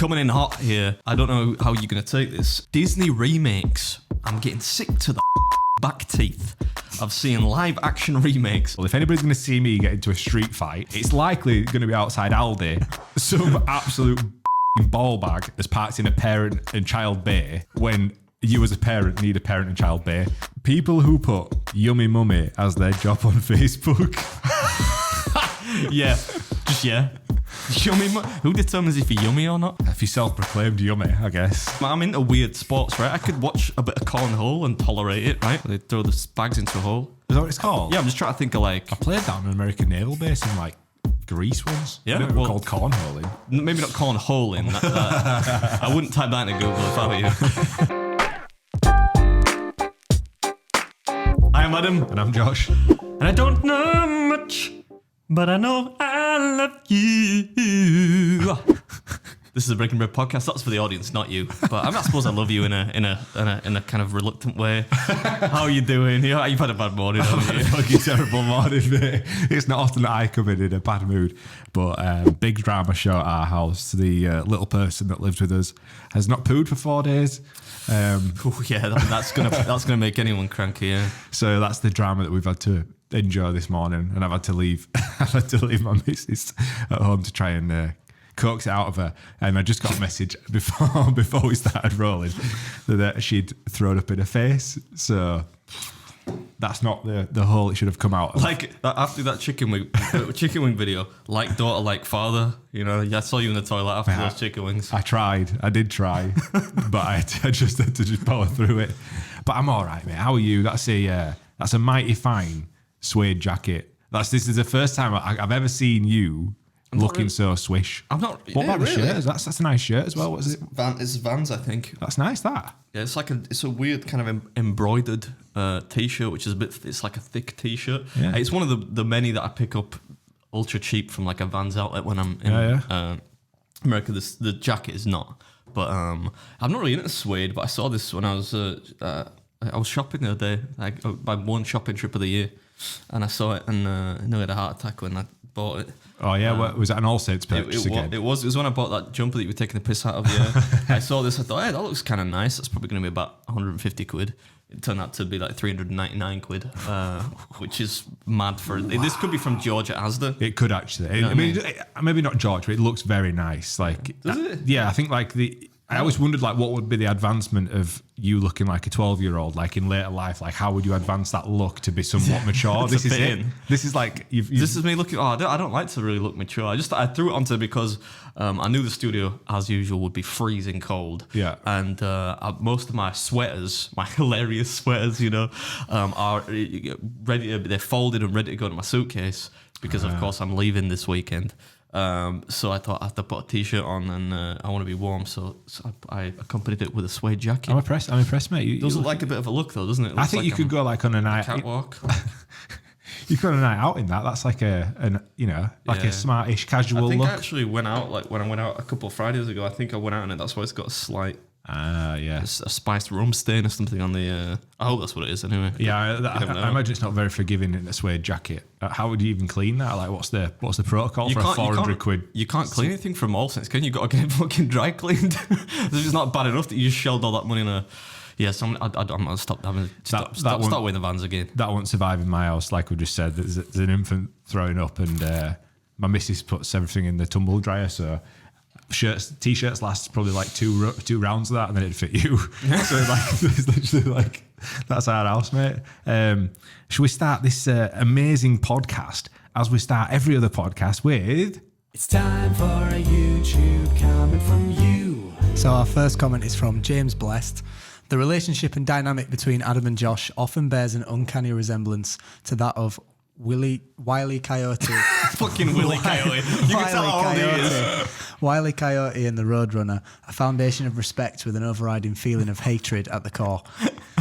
coming in hot here. I don't know how you're going to take this. Disney remakes. I'm getting sick to the back teeth of seeing live action remakes. Well, if anybody's going to see me get into a street fight, it's likely going to be outside Aldi. Some absolute ball bag has parked in a parent and child bay when you as a parent need a parent and child bay. People who put yummy mummy as their job on Facebook. Yeah, just yeah. Yummy. Who determines if you're yummy or not? If you're self-proclaimed yummy, I guess. I'm into weird sports, right? I could watch a bit of cornhole and tolerate it, right? They throw the bags into a hole. Is that what it's called? Yeah, I'm just trying to think of like... I played that on an American naval base in like Greece once. Yeah, well, called cornholing. Maybe not cornholing. I wouldn't type that into Google if I were you. I'm Adam. And I'm Josh. And I don't know much, but I know I love you. This is a Breaking Bread podcast. That's for the audience, not you. But I suppose I love you in a kind of reluctant way. How are you doing? You've had a bad morning, haven't you? Fucking terrible morning, mate. It's not often that I come in a bad mood, but big drama show at our house. The little person that lived with us has not pooed for 4 days. Oh yeah, that's gonna make anyone cranky. Yeah. So that's the drama that we've had to enjoy this morning, and I've had to leave. I've had to leave my missus at home to try and coax it out of her. And I just got a message before we started rolling that she'd thrown up in her face. So that's not the hole it should have come out of. Like after that chicken wing video, like daughter, like father. You know, I saw you in the toilet after those chicken wings. I did try, but I just had to just power through it. But I'm all right, mate. How are you? That's a mighty fine suede jacket. This is the first time I've ever seen you looking so swish. I'm not. What about the shirt? That's a nice shirt as well. What is it? It's Vans, I think. That's nice. That. Yeah, it's a weird kind of embroidered t-shirt, which is it's like a thick t-shirt. Yeah. It's one of the many that I pick up ultra cheap from like a Vans outlet when I'm in America. The jacket is not, but I'm not really into suede. But I saw this when I was shopping the other day, like my one shopping trip of the year, and I saw it and I nearly had a heart attack when I bought it. Oh yeah, was that an All Saints purchase again? It was when I bought that jumper that you were taking the piss out of. Yeah, I saw this. I thought, hey, that looks kind of nice. That's probably going to be about 150 quid. It turned out to be like 399 quid, which is mad for. Wow. This could be from George at Asda. It could actually. You know I mean, maybe not George, but it looks very nice. Like, does it? Yeah, I think like I always wondered like what would be the advancement of you looking like a 12-year-old, like in later life, like how would you advance that look to be somewhat mature? This is it. This is like this is me looking. Oh, I don't like to really look mature. I threw it onto because I knew the studio as usual would be freezing cold. Yeah, and most of my sweaters, my hilarious sweaters, are ready. They're folded and ready to go to my suitcase because of course I'm leaving this weekend. So I thought I have to put a t-shirt on and I want to be warm, so I accompanied it with a suede jacket. I'm impressed, mate. It does look like a bit of a look though, doesn't it? I think you could go like on a night catwalk. You could go on a night out in that. That's like a smartish casual look. I think I actually went out like when I went out a couple of Fridays ago. I think I went out in it. That's why it's got a slight. A spiced rum stain or something on the. I hope that's what it is anyway. Yeah, I imagine it's not very forgiving in a suede jacket. How would you even clean that? Like, what's the protocol for a 400 quid? You can't clean anything from All Saints, can you? Got to get it fucking dry cleaned. It's not bad enough that you just shelled all that money in a. Yeah, so I'm gonna stop wearing the Vans again. That won't survive in my house, like we just said. There's an infant throwing up, and my missus puts everything in the tumble dryer, so. T-shirts last probably like two rounds of that, and then it'd fit you. So it's literally like that's our house, mate. Should we start this amazing podcast as we start every other podcast with? It's time for a YouTube comment from you. So our first comment is from James Blessed. The relationship and dynamic between Adam and Josh often bears an uncanny resemblance to that of Wile E. Coyote. Fucking Willie Coyote. You can tell how old he is. Wile E. Coyote and the Roadrunner, a foundation of respect with an overriding feeling of hatred at the core.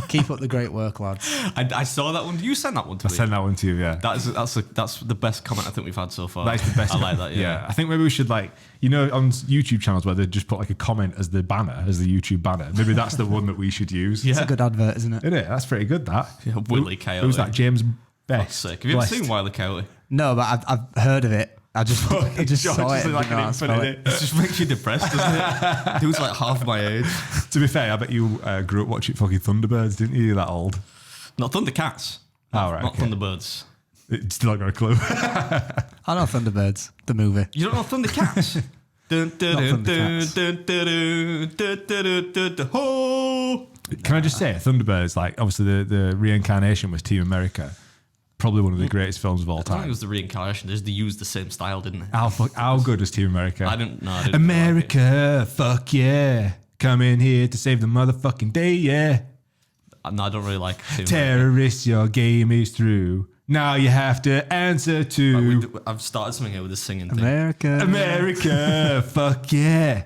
Keep up the great work, lads. I saw that one. Did you send that one to me? I sent that one to you, yeah. That's the best comment I think we've had so far. That is the best. I like that, yeah. I think maybe we should on YouTube channels where they just put like a comment as the banner, as the YouTube banner. Maybe that's the one that we should use. It's a good advert, isn't it? Isn't it? That's pretty good, that. Yeah, Willie Coyote. Who's that? James Best. Sick. Have you ever seen Wile E. Coyote? No, but I've heard of it. I just saw it. George is And like didn't know an how to spell infant, it. innit? It just makes you depressed, doesn't it? Dude's like half my age. To be fair, I bet you grew up watching fucking Thunderbirds, didn't you? You're that old. Not Thundercats. Oh, right. Not Okay. Thunderbirds. Still not got a clue. I know Thunderbirds, the movie. You don't know Thundercats? Dun, dun, dun, dun, dun, dun, dun, dun, dun, dun, ho! Can I just say, Thunderbirds, like, obviously the reincarnation was Team America. Probably one of the greatest films of all I think it time. was the reincarnation. They used the same style, didn't they? How good was Team America? I didn't know. America, fuck yeah. Come in here to save the motherfucking day, yeah. No, I don't really like Team America. Terrorists, your game is through. Now you have to answer to I've started something here with this singing thing. America, fuck yeah.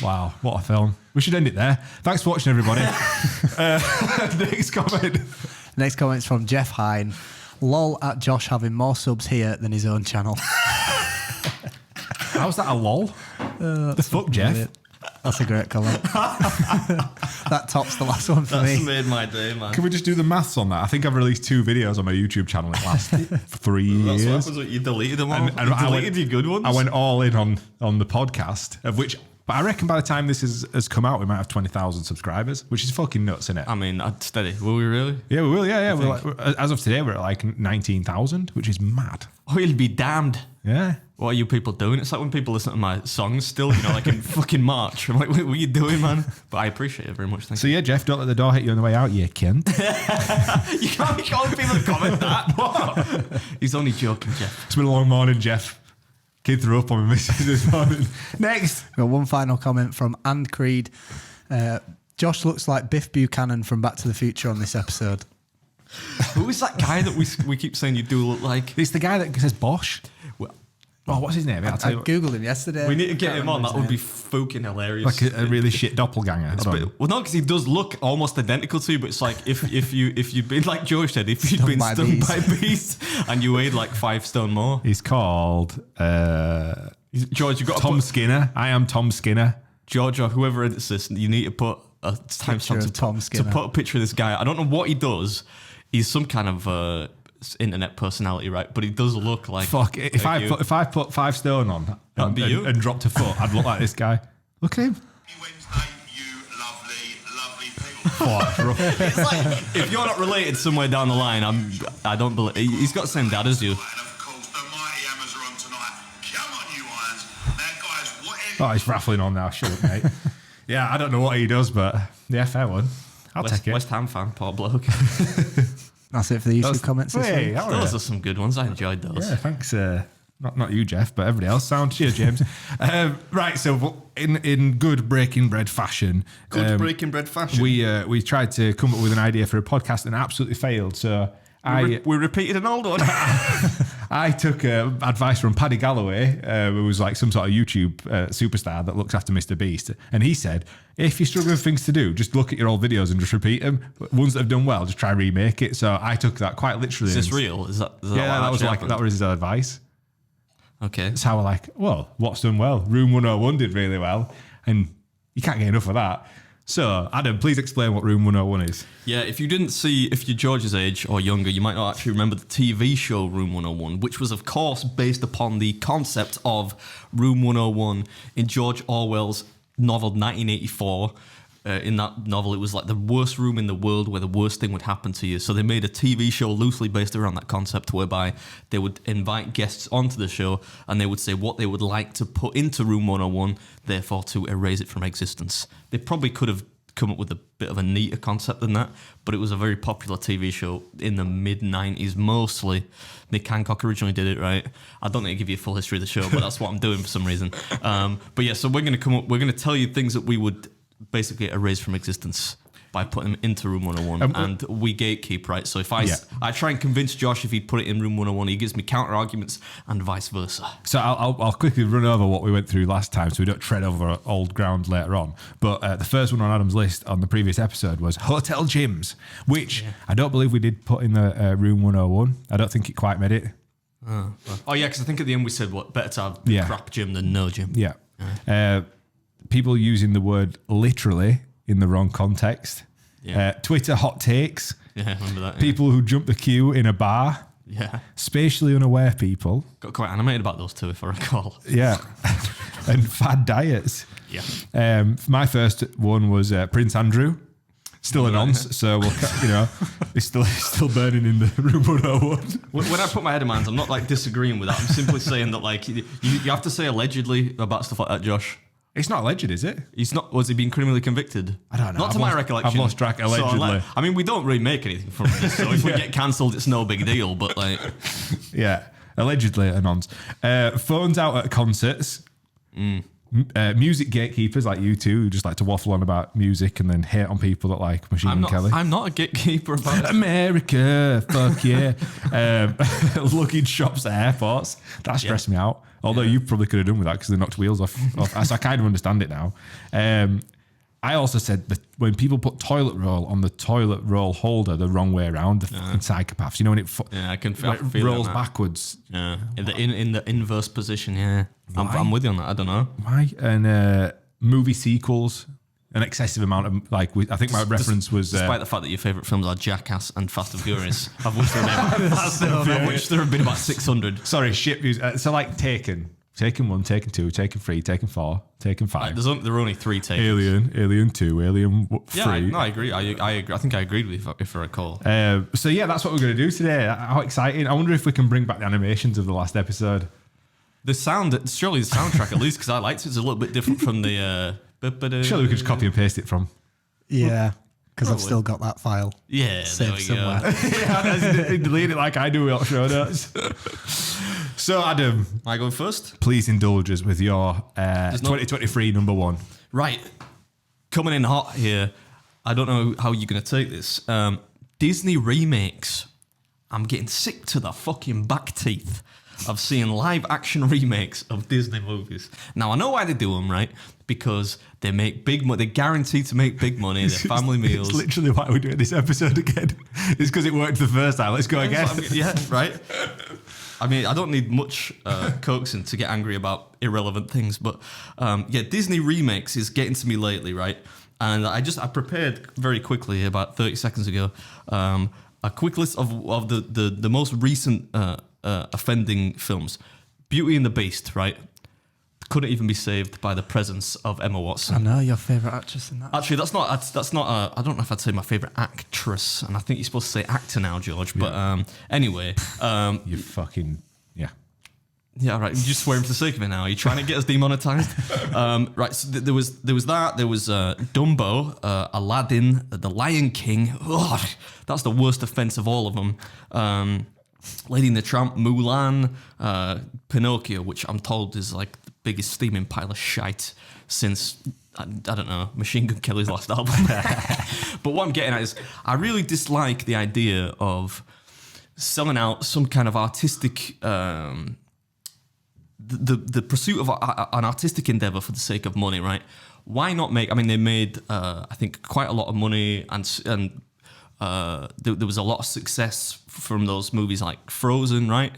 Wow, what a film. We should end it there. Thanks for watching, everybody. Next comment. Next comment's from Jeff Hine. Lol at Josh having more subs here than his own channel. How's that a lol? The fuck, Jeff? Brilliant. That's a great comment. That tops the last one for That's me. made my day, man. Can we just do the maths on that? I think I've released 2 videos on my YouTube channel in the last 3 That's what years. happens when you deleted them all. And You I deleted your good ones. I went all in on the podcast, of which, but I reckon by the time this has come out, we might have 20,000 subscribers, which is fucking nuts, isn't it? I mean, I'd steady. Will we really? Yeah, we will. Yeah. As of today, we're at like 19,000, which is mad. Oh, you'll be damned. Yeah. What are you people doing? It's like when people listen to my songs still, like in fucking March. I'm like, what are you doing, man? But I appreciate it very much. Thank So yeah, Jeff, don't let the door hit you on the way out, you cunt. you. You can't be calling people to comment that. What? He's only joking, Jeff. It's been a long morning, Jeff. Kid threw up on my missus this morning. Next. We've got one final comment from Ann Creed. Josh looks like Biff Buchanan from Back to the Future on this episode. Who is that guy that we keep saying you do look like? It's the guy that says Bosch. Well, Oh, what's his name? I'll I tell you what. googled him yesterday. we need to get Can't him on. remember That would his be name. fucking hilarious. Like a really shit doppelganger. Hold on. Well, no, because he does look almost identical to you. But it's like if you'd been like George said, if you'd Stung been by stung bees. by bees and you weighed like 5 stone more. He's called George, you got to Tom put, Skinner. I am Tom Skinner. George or whoever edits this. You need to put a timestamp of Tom to Skinner. put a picture of this guy. I don't know what he does. He's some kind of internet personality, right? But he does look like Fuck, if I put 5 stone on That'd be you. and dropped a foot, I'd look like this guy. Look at him. Wednesday, you lovely people. Oh, that's rough. It's like if you're not related somewhere down the line, I don't believe he's got the same dad as you. And of course, the mighty Hammers are on tonight. Come on, you irons. Now, guys, whatever. Oh, he's raffling on now. Shut up, mate. Yeah, I don't know what he does, but yeah, fair one. I'll take it. West Ham fan, poor bloke. That's it for the YouTube comments this Hey, week. all Those right. are some good ones. I enjoyed those. Yeah, thanks. Not you, Jeff, but everybody else. Sound. Cheers, James. Right, so in good breaking bread fashion, Good breaking bread fashion. we tried to come up with an idea for a podcast and absolutely failed. So we repeated an old one. I took advice from Paddy Galloway, who was like some sort of YouTube superstar that looks after Mr. Beast. And he said, if you're struggling with things to do, just look at your old videos and just repeat them. Ones that have done well, just try and remake it. So I took that quite literally. Is this real? Is that Yeah, what actually that happened? was his advice. Okay. That's how we're like, well, what's done well? Room 101 did really well. And you can't get enough of that. So, Adam, please explain what Room 101 is. Yeah, if you didn't see, if you're George's age or younger, you might not actually remember the TV show Room 101, which was, of course, based upon the concept of Room 101 in George Orwell's novel 1984. In that novel, it was like the worst room in the world where the worst thing would happen to you. So they made a TV show loosely based around that concept whereby they would invite guests onto the show and they would say what they would like to put into Room 101, therefore to erase it from existence. They probably could have come up with a bit of a neater concept than that, but it was a very popular TV show in the mid-90s mostly. Nick Hancock originally did it, right? I don't need to give you a full history of the show, but that's what I'm doing for some reason. But yeah, so we're going to tell you things that we would basically erase from existence by putting them into Room 101, and we gatekeep, right? So if I try and convince Josh if he'd put it in Room 101, he gives me counter arguments and vice versa. So I'll quickly run over what we went through last time so we don't tread over old ground later on. But the first one on Adam's list on the previous episode was hotel gyms, which I don't believe we did put in the Room 101. I don't think it quite made it. Oh yeah, because I think at the end we said, what, better to have a crap gym than no gym. Yeah. People using the word literally in the wrong context. Yeah. Twitter hot takes. Yeah, I remember that. Yeah. People who jump the queue in a bar. Yeah. spatially unaware people. Got quite animated about those two, if I recall. Yeah. And fad diets. Yeah. My first one was Prince Andrew. Still a nonce, so we'll, he's still burning in the room 101. When I put my head in my hands, I'm not like disagreeing with that. I'm simply saying that like you have to say allegedly about stuff like that, Josh. It's not alleged, is it? He's not. Was he being criminally convicted? I don't know. Not to my recollection. I've lost track. Allegedly. So, I mean, we don't really make anything from this, so if we get cancelled, it's no big deal. But like, yeah, allegedly a nonce. Phones out at concerts. Music gatekeepers like you two who just like to waffle on about music and then hate on people that like Machine Gun Kelly. I'm not a gatekeeper about it. America, fuck yeah. Luggage shops at airports. That stressed me out. Although you probably could have done with that because they knocked wheels off. So I kind of understand it now. I also said that when people put toilet roll on the toilet roll holder the wrong way around, the fucking psychopaths. You know when I can feel rolls backwards. Yeah, in the inverse position. Yeah, I'm with you on that. I don't know why. And movie sequels, an excessive amount of like. I think my reference was despite the fact that your favourite films are Jackass and Fast and Furious. I've wished there have been about 600. Sorry, shit. So like Taken 1, Taken 2, Taken 3, Taken 4, Taken 5. There are only 3 Takens. Alien 2, Alien 3. Yeah, I agree. I agree. I think I agreed with you if I recall. So yeah, that's what we're going to do today. How exciting. I wonder if we can bring back the animations of the last episode. Surely the soundtrack at least, because I liked it. It's a little bit different from the... Surely we could just copy and paste it from... Yeah, because I've still got that file. Yeah, saved somewhere. Yeah, delete it like I do with show notes. So, Adam. Am I going first? Please indulge us with your 2023 number 1. Right. Coming in hot here. I don't know how you're going to take this. Disney remakes. I'm getting sick to the fucking back teeth of seeing live action remakes of Disney movies. Now, I know why they do them, right? Because they make big money. They're guaranteed to make big money. They're family meals. It's literally why we're doing this episode again. It's because it worked the first time. Let's go again. Yeah, right? I mean, I don't need much coaxing to get angry about irrelevant things, but Disney remakes is getting to me lately, right? And I prepared very quickly about 30 seconds ago a quick list of the most recent offending films. Beauty and the Beast, right? Couldn't even be saved by the presence of Emma Watson. I know your favourite actress in that. Actually, that's not. I don't know if I'd say my favourite actress, and I think you're supposed to say actor now, George. But anyway, you fucking yeah, right. You're just swearing for the sake of it now. Are you trying to get us demonetized? Right. So there was that. There was Dumbo, Aladdin, The Lion King. Ugh, that's the worst offence of all of them. Lady and the Tramp, Mulan, Pinocchio, which I'm told is like the biggest steaming pile of shite since, I don't know, Machine Gun Kelly's last album. But what I'm getting at is I really dislike the idea of selling out some kind of artistic, the pursuit of an artistic endeavor for the sake of money, right? Why not make, I mean, they made, I think, quite a lot of money and there was a lot of success from those movies like Frozen, right?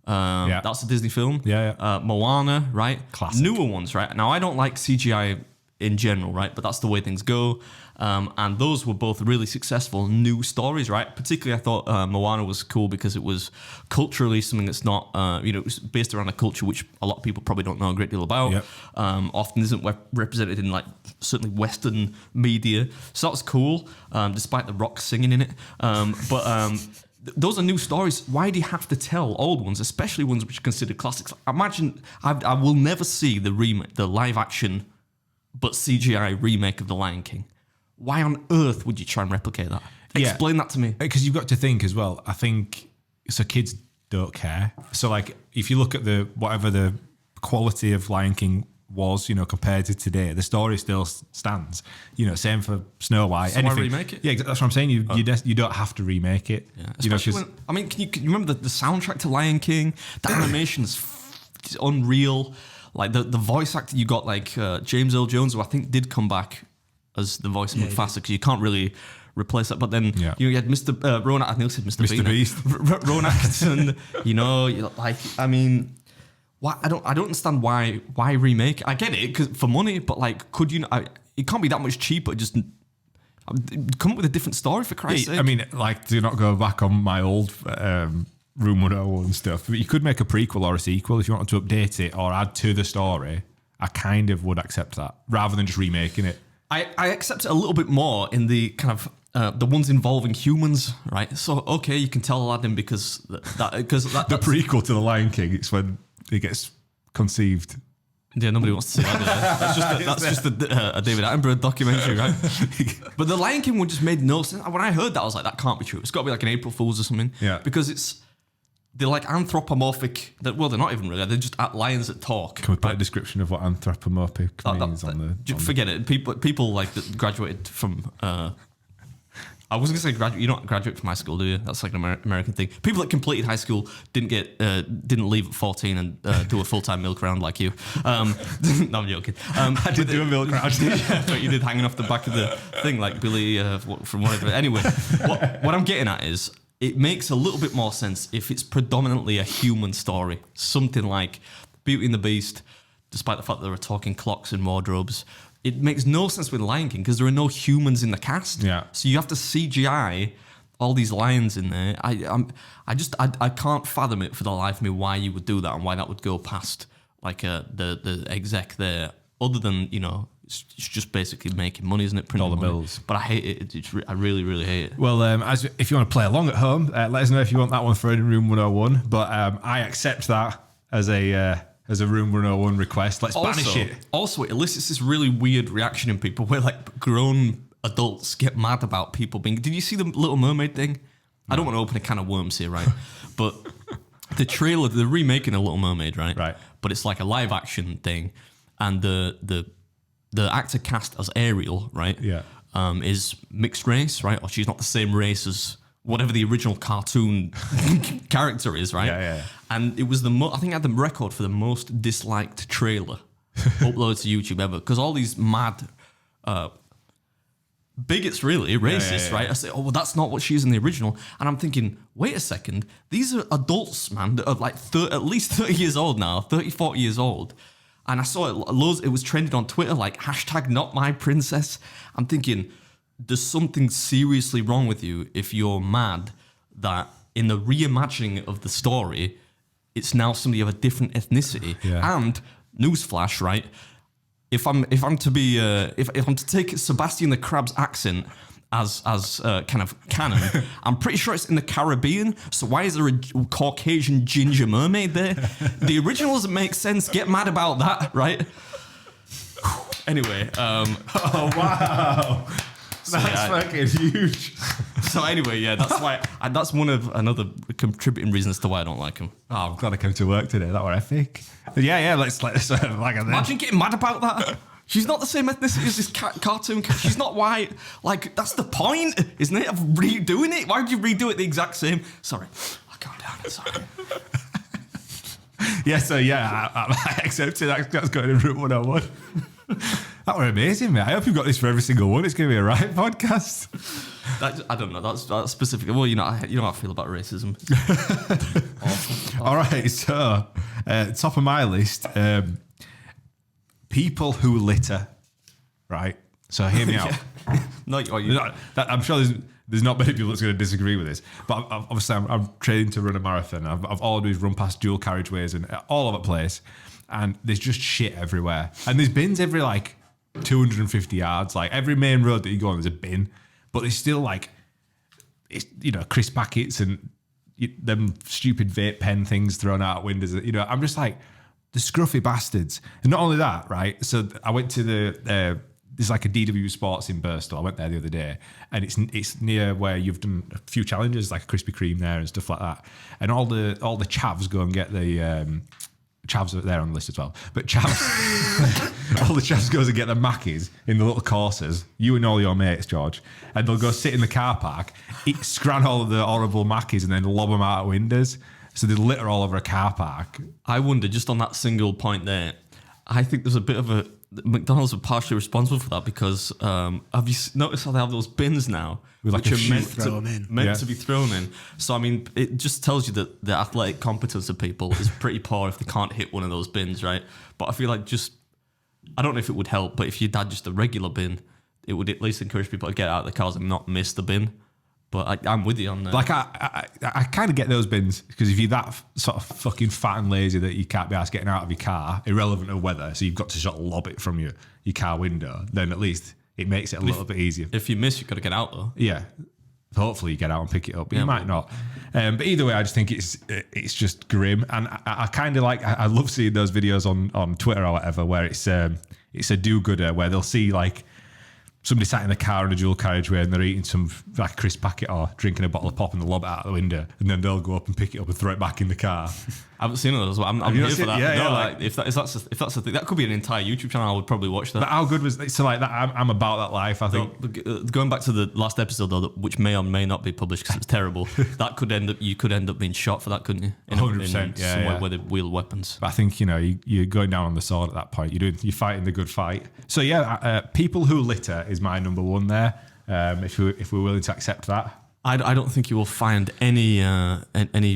That's a Disney film. Moana, right? Classic. Newer ones, right? Now, I don't like CGI in general, right? But that's the way things go. And those were both really successful new stories, right? Particularly, I thought Moana was cool because it was culturally something that's not, it was based around a culture which a lot of people probably don't know a great deal about. Yep. Often isn't represented in like certainly Western media. So that was cool, despite The Rock singing in it. Those are new stories. Why do you have to tell old ones, especially ones which are considered classics? Imagine I will never see the live action but CGI remake of The Lion King. Why on earth would you try and replicate that? Explain that to me. Because you've got to think as well. I think so. Kids don't care. So like, if you look at whatever the quality of Lion King was, compared to today, the story still stands. Same for Snow White. So why remake it? Yeah, that's what I'm saying. You don't have to remake it. Yeah. Especially can you remember the soundtrack to Lion King? The animation's unreal. Like the voice actor, you got like James Earl Jones, who I think did come back as the voice of Mufasa, because you can't really replace that. But then you had Mr. Rowan, I think I said Mr. Beast. Rowan Atkinson. I mean, why? I don't understand why remake. I get it, 'cause for money, but like, could you? It can't be that much cheaper. Just come up with a different story, for Christ's sake. I mean, like, do not go back on my old Room 101 stuff. But you could make a prequel or a sequel if you wanted to update it or add to the story. I kind of would accept that rather than just remaking it. I accept it a little bit more in the kind of the ones involving humans, right? So okay, you can tell Aladdin because the prequel to The Lion King. It's when he gets conceived. Yeah, nobody wants to see that. That's just a David Attenborough documentary, right? But The Lion King one just made no sense. When I heard that, I was like, that can't be true. It's got to be like an April Fool's or something. Yeah. Because they're like anthropomorphic. Well, they're not even really. They're just lions that talk. Can we put a description of what anthropomorphic means on the... Forget it. People like that graduated from... I was going to say graduate. You don't graduate from high school, do you? That's like an American thing. People that completed high school didn't leave at 14 and do a full-time milk round like you. No, I'm joking. I did do a milk round. But you did hanging off the back of the thing like Billy from whatever. Anyway, what I'm getting at is it makes a little bit more sense if it's predominantly a human story. Something like Beauty and the Beast, despite the fact that there are talking clocks and wardrobes. It makes no sense with Lion King because there are no humans in the cast. Yeah. So you have to CGI all these lions in there. I can't fathom it for the life of me why you would do that and why that would go past like the exec there. Other than it's just basically making money, isn't it? Printing all the money. bills. But I hate it. I really, really hate it. Well, if you want to play along at home, let us know if you want that one for in Room 101. But I accept that as a Room 101 request. Let's banish it. Also, it elicits this really weird reaction in people where like grown adults get mad about people being... Did you see the Little Mermaid thing? No. I don't want to open a can of worms here, right? But the trailer, they're remaking a Little Mermaid, right? Right. But it's like a live action thing. And the actor cast as Ariel, right? Yeah. Is mixed race, right? Or she's not the same race as... whatever the original cartoon character is, right? Yeah. And it was I think I had the record for the most disliked trailer uploaded to YouTube ever because all these mad bigots, really racist, right? I say, oh, well, that's not what she is in the original, and I'm thinking, wait a second, these are adults, man, that are like at least 30 years old now, 30, 40 years old. And I saw it it was trending on Twitter like #NotMyPrincess. I'm thinking, there's something seriously wrong with you if you're mad that in the reimagining of the story, it's now somebody of a different ethnicity. Yeah. And newsflash, right? If I'm to take Sebastian the Crab's accent as kind of canon, I'm pretty sure it's in the Caribbean. So why is there a Caucasian ginger mermaid there? The original doesn't make sense. Get mad about that, right? Anyway. Oh wow. That's fucking huge. So anyway, yeah, that's why. That's one of another contributing reasons to why I don't like him. Oh, I'm glad I came to work today. That were epic. Yeah. Let's like imagine getting mad about that. She's not the same ethnicity as this cartoon. She's not white. Like that's the point, isn't it? Of redoing it. Why would you redo it the exact same? Sorry, I'll calm down. Sorry. I accept it. That's going in Room 101. That were amazing, mate. I hope you've got this for every single one. It's going to be a right podcast. I don't know. That's specific. Well, you know how I feel about racism. Awful. All right, so top of my list, people who litter. Right. So hear me out. I'm sure there's not many people that's going to disagree with this, but obviously I'm training to run a marathon. I've always run past dual carriageways and all over the place, and there's just shit everywhere. And there's bins every like 250 yards. Like every main road that you go on, there's a bin, but there's still like, it's, crisp packets and them stupid vape pen things thrown out windows. I'm just like, the scruffy bastards. And not only that, right? So I went to there's like a DW Sports in Birstall. I went there the other day, and it's near where you've done a few challenges, like a Krispy Kreme there and stuff like that. And all the chavs go and get the chavs are there on the list as well. But chavs, all the chavs goes and get the Mackies in the little courses. You and all your mates, George, and they'll go sit in the car park, scran all of the horrible Mackies, and then lob them out of windows. So they litter all over a car park. I wonder, just on that single point there, I think there's a bit of a... McDonald's are partially responsible for that because have you noticed how they have those bins now, which are meant to be thrown in? So I mean, it just tells you that the athletic competence of people is pretty poor if they can't hit one of those bins, right? But I feel like I don't know if it would help, but if you had just a regular bin, it would at least encourage people to get out of the cars and not miss the bin. But I'm with you on that. Like I kind of get those bins because if you're that sort of fucking fat and lazy that you can't be asked getting out of your car, irrelevant of weather, so you've got to sort of lob it from your car window, then at least it makes it a little bit easier. If you miss, you've got to get out though. Yeah. Hopefully you get out and pick it up, but you might not. But either way, I just think it's just grim, and I kind of like. I love seeing those videos on Twitter or whatever where it's a do-gooder where they'll see like somebody sat in the car in a dual carriageway and they're eating some like a crisp packet or drinking a bottle of pop and they'll lob it out the window and then they'll go up and pick it up and throw it back in the car. I haven't seen those. I'm here for that. Yeah, no, yeah, like, if that's the thing, that could be an entire YouTube channel. I would probably watch that. But how good was so like that? I'm about that life. I think Going back to the last episode though, which may or may not be published because it's terrible. That could end up. You could end up being shot for that, couldn't you? 100%. Somewhere where they wield weapons. But I think you're going down on the sword at that point. You're fighting the good fight. So yeah, people who litter is my number one there. If we're willing to accept that. I don't think you will find any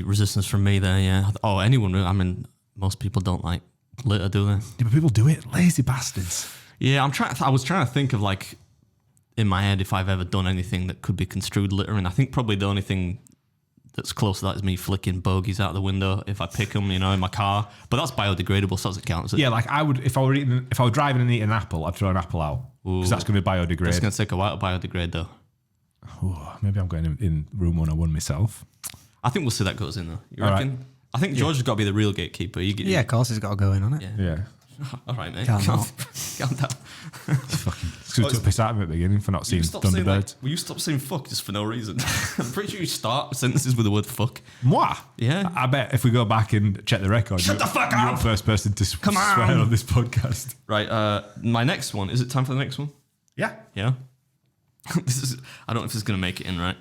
resistance from me there. Yeah. Oh, anyone. I mean, most people don't like litter, do they? Yeah, but people do it. Lazy bastards. Yeah, I was trying to think of like in my head if I've ever done anything that could be construed littering. I think probably the only thing that's close to that is me flicking bogies out the window if I pick them, in my car. But that's biodegradable, so that doesn't count, does it? Yeah, like I would if I were driving and eating an apple, I'd throw an apple out because that's going to biodegrade. It's going to take a while to biodegrade, though. Oh, maybe I'm going in room 101 myself. I think we'll see that goes in though. You All reckon? right. I think George has got to be the real gatekeeper. Yeah, of course he's got to go in on it. Yeah. All right, mate. Can't not. Calm down. It's going to took piss out of me at the beginning for not seeing Thunderbirds. Will you stop saying fuck just for no reason? I'm pretty sure you start sentences with the word fuck. Moi? Yeah. I bet if we go back and check the record, Shut the fuck you're up! the first person to Come swear on. on this podcast. Right. My next one. Is it time for the next one? Yeah. Yeah. I don't know if this is going to make it in, right?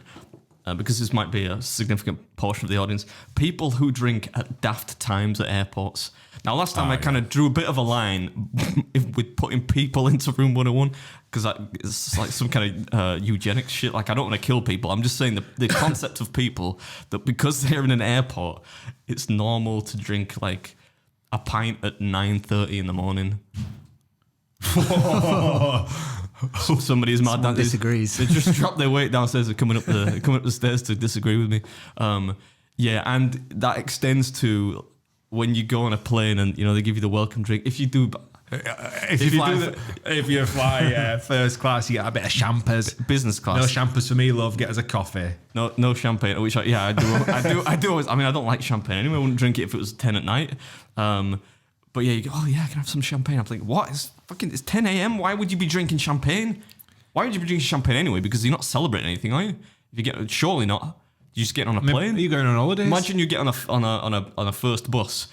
Because this might be a significant portion of the audience. People who drink at daft times at airports. Now, last time I kind of drew a bit of a line with putting people into room 101 because it's like some kind of eugenics shit. Like, I don't want to kill people. I'm just saying the concept of people that because they're in an airport, it's normal to drink like a pint at 9:30 in the morning. Somebody's mad. Someone disagrees. They just dropped their weight downstairs and coming up the stairs to disagree with me. Yeah, and that extends to when you go on a plane and they give you the welcome drink. If you do, if you fly first class, you get a bit of champers. Business class, No champers for me, love. Get us a coffee. No champagne. Which I do always. I mean, I don't like champagne anyway. I wouldn't drink it if it was 10 at night. But yeah, you go, oh yeah, I can have some champagne. I'm thinking, what? It's 10 a.m. Why would you be drinking champagne? Why would you be drinking champagne anyway? Because you're not celebrating anything, are you? If you get, surely not. You just get on a plane. Are you going on holidays? Imagine you get on a first bus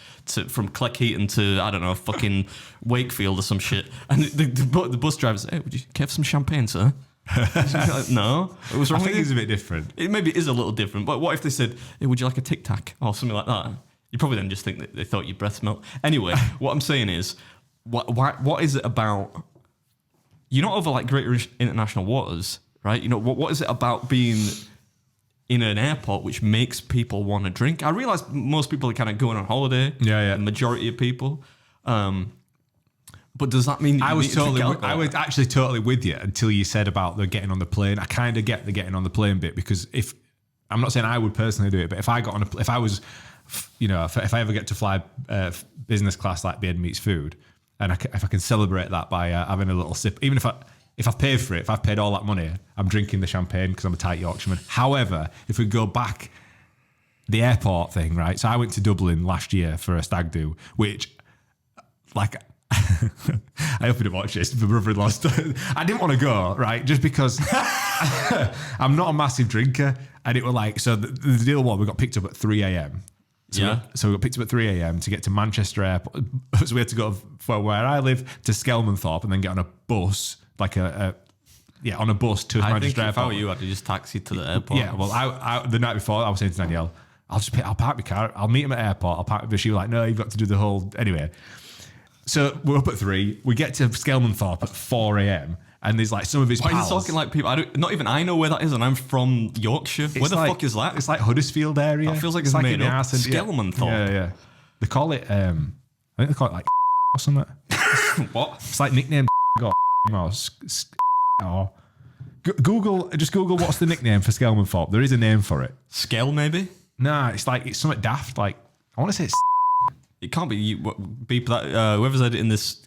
from Cleckheaton to I don't know fucking Wakefield or some shit, and the bus driver says, "Hey, would you have some champagne, sir?" Like, no, it was wrong. I think it's a bit different. It maybe is a little different, but what if they said, "Hey, would you like a Tic Tac or something like that?" You probably then just think that they thought your breath smelled. Anyway, what I'm saying is, what is it about? You're not over like greater international waters, right? What is it about being in an airport which makes people want to drink? I realise most people are kind of going on holiday. Yeah. The majority of people. But does that mean I was actually totally with you until you said about the getting on the plane. I kind of get the getting on the plane bit because if I'm not saying I would personally do it, but if I got on if I was, if I ever get to fly business class like bed meets food, and if I can celebrate that by having a little sip, even if I've paid for it, if I've paid all that money, I'm drinking the champagne because I'm a tight Yorkshireman. However, if we go back, the airport thing, right? So I went to Dublin last year for a stag do, which, like, I hope you didn't watch this. My brother-in-law, I didn't want to go, right? Just because I'm not a massive drinker. And it was like, so the deal was we got picked up at 3 a.m. So we got picked up at 3 a.m. to get to Manchester Airport. So we had to go from where I live to Skelmanthorpe and then get on a bus, like on a bus to Manchester Airport. If I were you, I'd just taxi to the airport. Yeah, well, I the night before, I was saying to Danielle, I'll park my car, I'll meet him at the airport, I'll park, but she was like, no, you've got to do the whole, anyway. So we're up at 3, we get to Skelmanthorpe at 4 a.m. and there's like some of his pals. Why are you talking like people? Not even I know where that is, and I'm from Yorkshire. Where the fuck is that? It's like Huddersfield area. That feels like it's made up. Skelmanthorpe. Yeah. They call it, I think they call it like or something. What? It's like nickname or Just Google what's the nickname for Skelmanthorpe. There is a name for it. Scale, maybe? Nah, it's something daft. Like, I want to say it's... It can't be you. Beep that. Whoever's editing this,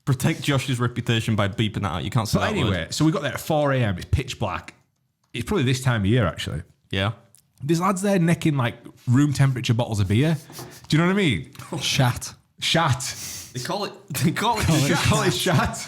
protect Josh's reputation by beeping that out. You can't say But that anyway, word. so we got there at 4 a.m. It's pitch black. It's probably this time of year, actually. Yeah. There's lads there necking like room temperature bottles of beer. Do you know what I mean? Shat. Shat. They call it shat. Call it shat.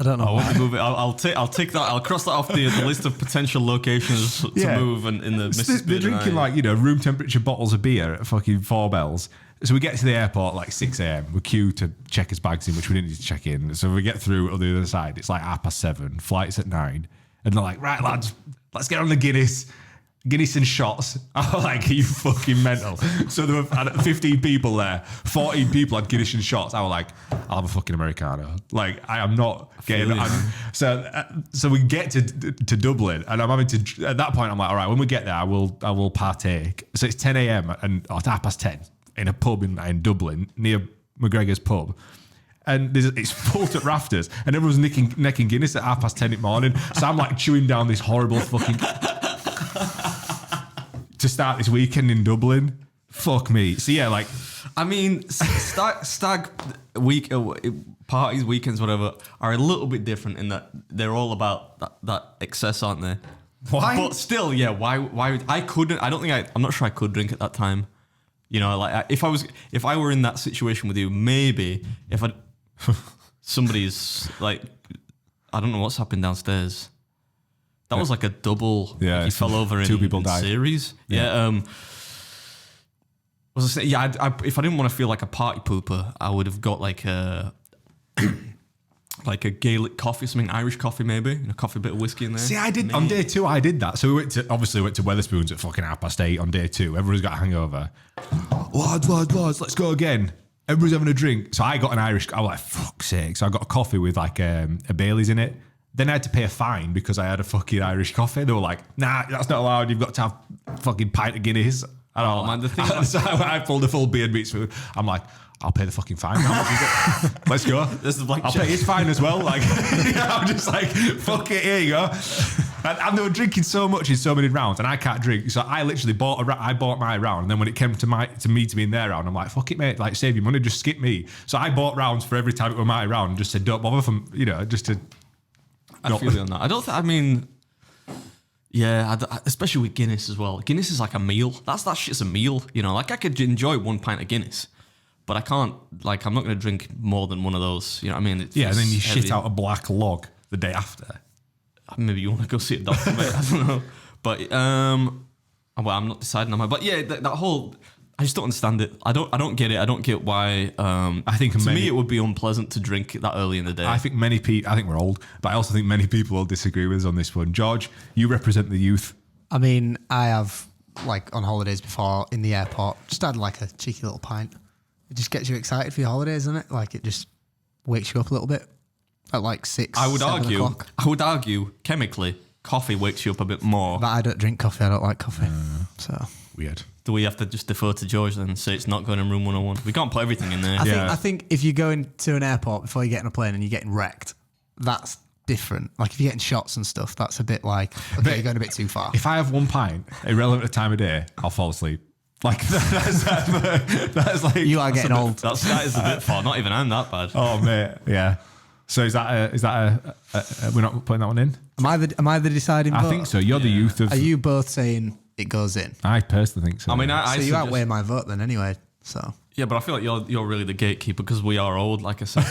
I don't know. I want to move it. I'll take that. I'll cross that off the list of potential locations to move in the Mississippi. They're drinking like, room temperature bottles of beer at fucking 4 bells. So we get to the airport like 6 a.m. We queue to check his bags in, which we didn't need to check in. So we get through on the other side. It's like 7:30. Flight's at 9. And they're like, right, lads, let's get on the Guinness and shots. I'm like, are you fucking mental? So there were 15 people there. 14 people had Guinness and shots. I was like, I'll have a fucking Americano. Like, I am not getting... So we get to Dublin, and I'm having to... At that point, I'm like, all right, when we get there, I will partake. So it's 10 a.m. and it's 10:30 in a pub in Dublin, near McGregor's pub. And it's full to rafters, and everyone's necking Guinness at 10:30 in the morning. So I'm like chewing down this horrible fucking... to start this weekend in Dublin. Fuck me. So yeah, like... I mean, stag week, parties, weekends, whatever, are a little bit different in that they're all about that excess, aren't they? Why? But still, yeah, why would... I'm not sure I could drink at that time. Like if I were in that situation with you, maybe if somebody's like, I don't know what's happened downstairs. That was like a double. Yeah, he fell over in 2 people died. Series. Yeah. Was I saying? Yeah. If I didn't want to feel like a party pooper, I would have got like a like a Gaelic coffee, something Irish coffee, maybe a coffee, bit of whiskey in there. See, I did on day 2. I did that. So we went to Wetherspoons at fucking 8:30 on day 2. Everyone's got a hangover. Lads, let's go again. Everyone's having a drink. So I got an Irish. I was like, fuck's sake. So I got a coffee with like a Bailey's in it. Then I had to pay a fine because I had a fucking Irish coffee. They were like, nah, that's not allowed. You've got to have fucking pint of Guinness. And Oh, man, the thing so I pulled a full beard meats food. I'm like, I'll pay the fucking fine. Let's go. This is like I'll pay his fine as well. Like, I'm just like, fuck it, here you go. And they were drinking so much in so many rounds, and I can't drink. So I literally bought my round, and then when it came to me to be in their round, I'm like, fuck it, mate. Like, save your money, just skip me. So I bought rounds for every time it was my round, and just said, don't bother from, just to. I feel you on that. Especially with Guinness as well. Guinness is like a meal. That shit's a meal. Like I could enjoy 1 pint of Guinness, but I can't. Like I'm not going to drink more than one of those. You know what I mean? And then you shit out a black log the day after. Maybe you want to go see a doctor, mate. I don't know. But I'm not deciding on my. But yeah, that whole. I just don't understand it. I don't get it. I don't get why. I think to me it would be unpleasant to drink that early in the day. I think many people. I think we're old, but I also think many people will disagree with us on this one. George, you represent the youth. I mean, I have like on holidays before in the airport, just had like a cheeky little pint. It just gets you excited for your holidays, doesn't it? Like it just wakes you up a little bit at like 6. I would 7 o'clock. argue chemically, coffee wakes you up a bit more. But I don't drink coffee. I don't like coffee. So weird. Do we have to just defer to George then and say it's not going in room 101? We can't put everything in there. I think if you're going to an airport before you get on a plane and you're getting wrecked, that's different. Like if you're getting shots and stuff, that's a bit like, okay, you're going a bit too far. If I have 1 pint, irrelevant to time of day, I'll fall asleep. Like that's like you are getting old. That is a bit far. Not even I'm that bad. Oh mate, yeah. So is that we're not putting that one in? Am I the deciding vote? I think so. You're the youth of. Are you both saying it goes in? I personally think so. I mean, so you outweigh my vote then anyway. So yeah, but I feel like you're really the gatekeeper because we are old, like I said.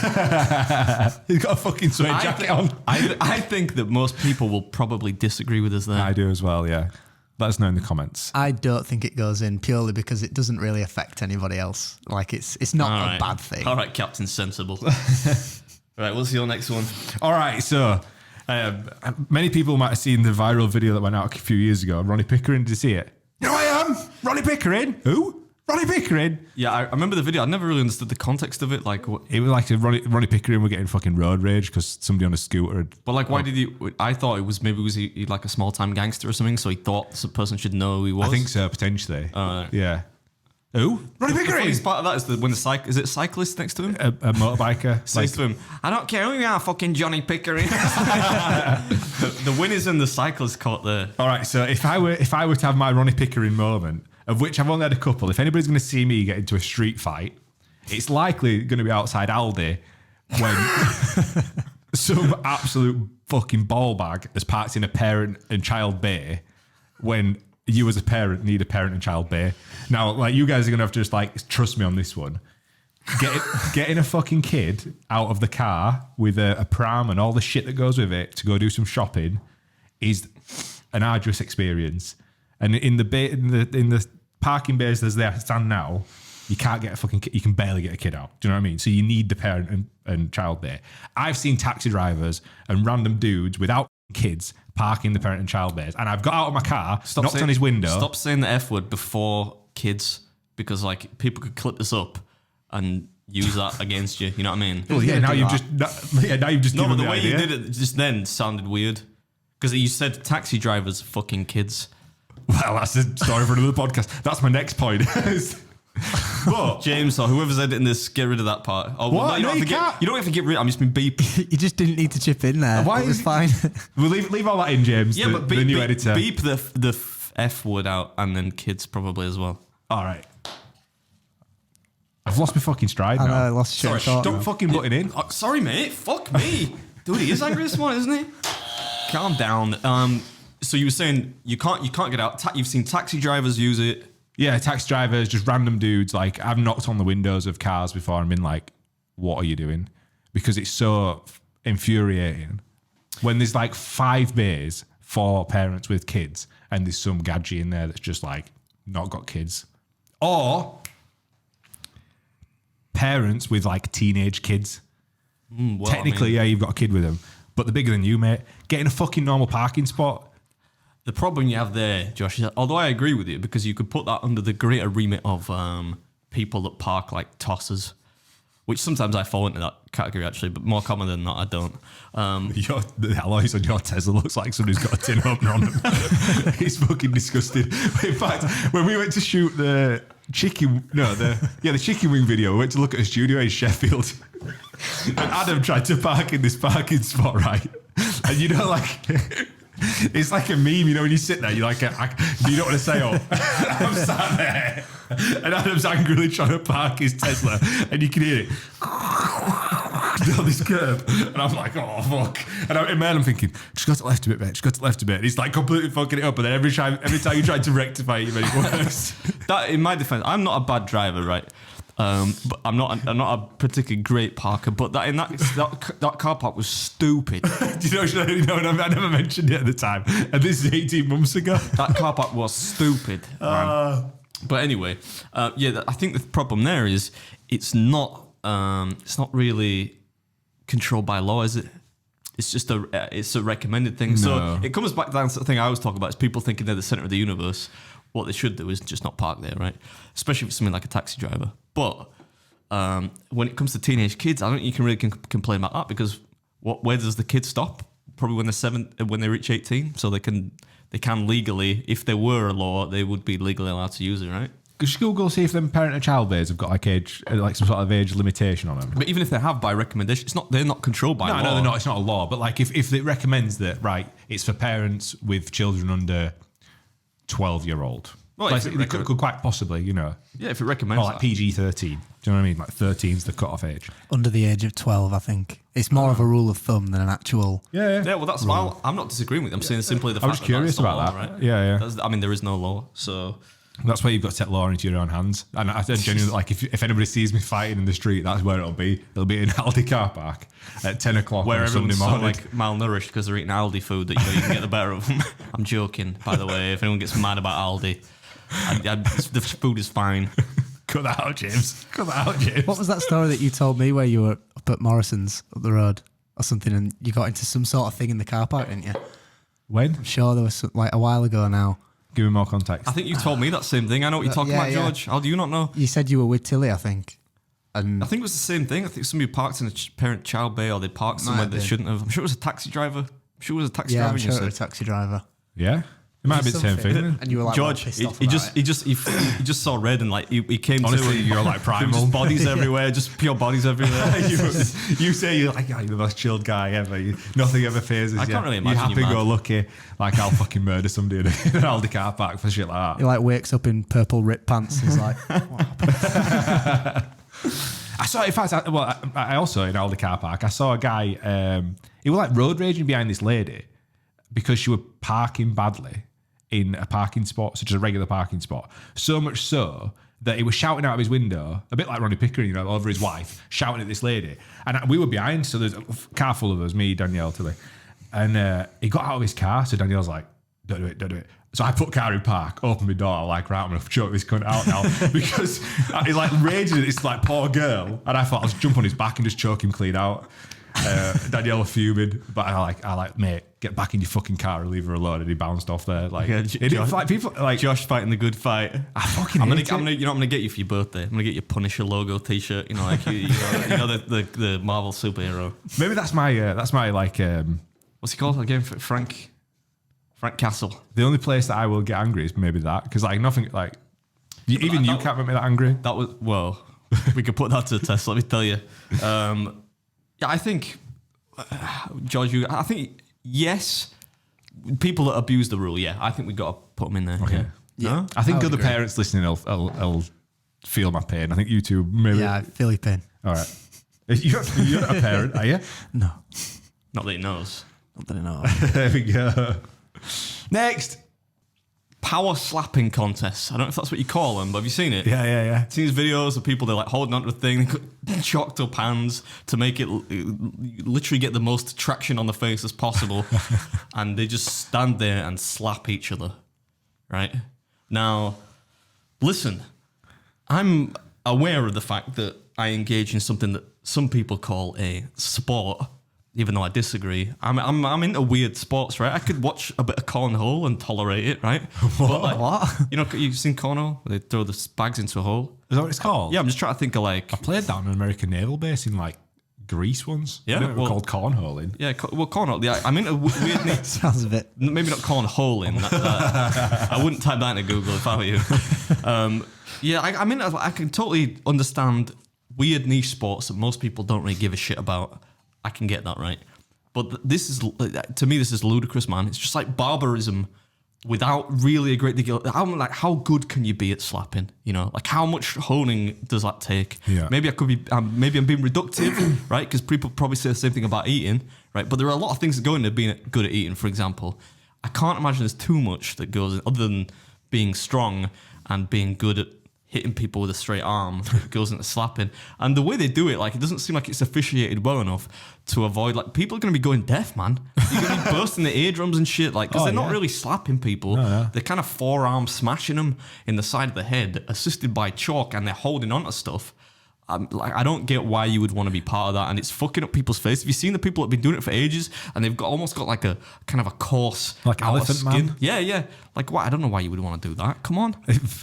He's got a fucking suede jacket on. I think that most people will probably disagree with us there. I do as well. Yeah. Let us know in the comments. I don't think it goes in purely because it doesn't really affect anybody else. Like it's not a bad thing. All right, Captain Sensible. Right, what's your next one? All right, so many people might have seen the viral video that went out a few years ago. Ronnie Pickering, did you see it? Here I am, Ronnie Pickering. Who? Ronnie Pickering. Yeah, I remember the video. I never really understood the context of it. Like, it was like Ronnie Pickering were getting fucking road rage because somebody on a scooter had. But like, why did he? I thought it was he like a small time gangster or something. So he thought the person should know who he was. I think so, potentially. Right. Yeah. Who? Ronnie The Pickering. funniest part of that is when is it a cyclist next to him? A motorbiker. Says to him, I don't care who you are, fucking Johnny Pickering. The winners and the cyclist caught the. All right, so if I were to have my Ronnie Pickering moment, of which I've only had a couple, if anybody's going to see me get into a street fight, it's likely going to be outside Aldi when some absolute fucking ball bag has parked in a parent and child bay when you as a parent need a parent and child bay. Now, like, you guys are going to have to just like trust me on this one. Getting a fucking kid out of the car with a pram and all the shit that goes with it to go do some shopping is an arduous experience. And in the parking bays as they stand now, you can't get you can barely get a kid out. Do you know what I mean? So you need the parent and child bay. I've seen taxi drivers and random dudes without kids parking the parent and child bays, and I've got out of my car, knocked on his window. Stop saying the F word before kids, because like people could clip this up and use that against you. You know what I mean? Well, yeah. Now you've just No, given but the me way idea. you did it just then sounded weird because you said taxi drivers are fucking kids. Well, that's a story for another podcast. That's my next point. But James or whoever's editing this, get rid of that part. Oh, What? you don't No, have to you can't. you don't have to get rid. I'm just been beep. You just didn't need to chip in there. Why It was is- fine. we'll leave all that in, James. Yeah, but the beep, new beep, editor. beep the F word out, and then kids probably as well. All right. I've lost my fucking stride I know, now. I lost Sorry, shit. Don't fucking butt it in. Oh, sorry, mate. Fuck me, dude. He is angry this morning, isn't he? Calm down. So you were saying you can't get out. You've seen taxi drivers use it. Yeah, taxi drivers, just random dudes. Like, I've knocked on the windows of cars before and been like, what are you doing? Because it's so infuriating. When there's like 5 bays for parents with kids and there's some gadget in there that's just like not got kids. Or parents with like teenage kids. Well, Technically, yeah, you've got a kid with them. But they're bigger than you, mate. Getting a fucking normal parking spot. the problem you have there, Josh, is that, although I agree with you, because you could put that under the greater remit of people that park like tossers, which sometimes I fall into that category actually, but more common than not, I don't. The alloys on your Tesla looks like somebody's got a tin opener on them. It's fucking disgusting. In fact, when we went to shoot the chicken wing video, we went to look at a studio in Sheffield. And Adam tried to park in this parking spot, right? And you know, like, it's like a meme, you know, when you sit there, you're like, you don't want to say, oh, I'm sat there. And Adam's angrily trying to park his Tesla, and you can hear it down this curb. And I'm like, oh, fuck. And in my head, I'm thinking, just go to the left a bit, mate. Just go to the left a bit. And he's like completely fucking it up. And then every time you try to rectify it, you make it worse. That, in my defense, I'm not a bad driver, right? But I'm not a particularly great parker. But that car park was stupid. Do you know? I never mentioned it at the time. And this is 18 months ago. That car park was stupid. Man. But anyway, I think the problem there is it's not really controlled by law, is it? It's just a recommended thing. No. So it comes back down to the thing I always talk about is people thinking they're the center of the universe. What they should do is just not park there, right? Especially if it's something like a taxi driver. But when it comes to teenage kids, I don't think you can really complain about that because where does the kid stop? Probably when they reach 18, so they can legally, if there were a law, they would be legally allowed to use it, right? Could you Google see if them parent and child bays have got like some sort of age limitation on them? But even if they have by recommendation, they're not controlled by law. No, they're not. It's not a law. But like if it recommends that, right, it's for parents with children under 12-year-old. Well, like, they could quite possibly, you know. Yeah, if it recommends Or like PG-13. Do you know what I mean? Like 13's the cut-off age. Under the age of 12, I think. It's more of a rule of thumb than an actual... Yeah. Yeah, well, that's why I'm not disagreeing with you. I'm saying simply the I fact was curious that's the about law, that. right? Yeah. There is no law, so... That's why you've got to take law into your own hands. And I said genuinely, like, if anybody sees me fighting in the street, that's where it'll be. It'll be in Aldi car park at 10 o'clock Where on a Sunday everyone's so morning. like malnourished because they're eating Aldi food that you can get the better of them. I'm joking, by the way. If anyone gets mad about Aldi, the food is fine. Cut that out, James. Cut that out, James. What was that story that you told me where you were up at Morrison's up the road or something and you got into some sort of thing in the car park, didn't you? When? I'm sure there was some, like a while ago now. Give me more context. I think you told me that same thing. I know what you're talking about, George. How do you not know? You said you were with Tilly, I think. And I think it was the same thing. I think somebody parked in a parent-child bay or they parked somewhere they shouldn't have. I'm sure it was a taxi driver. I'm sure it was a taxi driver. I'm sure you it was said. a taxi driver. Yeah? It might be the same thing. And you were like, George, pissed off he about just saw red and like he came Honestly, to it. you're like primal. Just bodies everywhere, just pure bodies everywhere. you say you're like, you're the most chilled guy ever. Nothing ever phases you. I can't really imagine you're happy, you mad. go lucky. Like I'll fucking murder somebody in an Aldi car park for shit like He that. like wakes up in purple ripped pants. He's like, what happened? I saw, in fact, I also in Aldi car park, I saw a guy. He was like road raging behind this lady because she was parking badly in a parking spot, such as a regular parking spot. So much so that he was shouting out of his window, a bit like Ronnie Pickering, over his wife, shouting at this lady. And we were behind, so there's a car full of us, me, Danielle, Tilly. And he got out of his car, so Danielle's like, don't do it. So I put car in park, open my door, like, right, I'm going to choke this cunt out now. Because he's like raging at this like poor girl. And I thought I'll just jump on his back and just choke him clean out. Danielle was fuming, but I like, mate, get back in your fucking car and leave her alone. And he bounced off there. Like, Josh, like people like Josh fighting the good fight. I fucking I'm hate gonna, it. I'm gonna get you for your birthday. I'm gonna get you Punisher logo T-shirt. Like the Marvel superhero. Maybe that's my like. What's he called again? Frank Castle. The only place that I will get angry is maybe that, because like nothing like even you can't make me that angry. That was we could put that to the test. Let me tell you. Yeah, I think George. I think yes. People that abuse the rule, yeah, I think we got to put them in there. Okay. Yeah. No? I think I would other agree. parents listening will feel my pain. I think you two maybe. Yeah, I feel your pain. All right. You're not a parent, are you? No. Not that he knows. Not that I know. There we go. Next. Power slapping contests. I don't know if that's what you call them, but have you seen it? Yeah. Seen these videos of people, they're like holding onto the thing, they got chalked up hands to make it literally get the most traction on the face as possible. And they just stand there and slap each other. Right? Now, listen, I'm aware of the fact that I engage in something that some people call a sport, even though I disagree. I'm into weird sports, right? I could watch a bit of cornhole and tolerate it, right? But like, What? you've seen cornhole? Where they throw the bags into a hole? Is that what it's called? Yeah, I'm just trying to think of like... I played that on an American naval base in like Greece once. Yeah, I know it was well- called cornholing. Yeah, cornhole. Yeah, I'm into weird... Sounds a bit. Maybe not cornholing. I wouldn't type that into Google if I were you. Yeah, I can totally understand weird niche sports that most people don't really give a shit about. I can get that, right? But this is, to me, this is ludicrous, man. It's just like barbarism without really a great deal. How good can you be at slapping? Like how much honing does that take? Yeah. Maybe I could be, maybe I'm being reductive, right? Because people probably say the same thing about eating, right? But there are a lot of things that go into being good at eating. For example, I can't imagine there's too much that goes in, other than being strong and being good at hitting people with a straight arm that goes into slapping. And the way they do it, like, it doesn't seem like it's officiated well enough to avoid, like, people are going to be going deaf, man. You're going to be bursting the eardrums and shit, like, because they're not really slapping people. No. They're kind of forearm smashing them in the side of the head, assisted by chalk, and they're holding on to stuff. I don't get why you would want to be part of that, and it's fucking up people's face. Have you seen the people that have been doing it for ages, and they've almost got like a kind of a coarse Like outer Elephant skin? Man? Yeah. Like, what? I don't know why you would want to do that. Come on.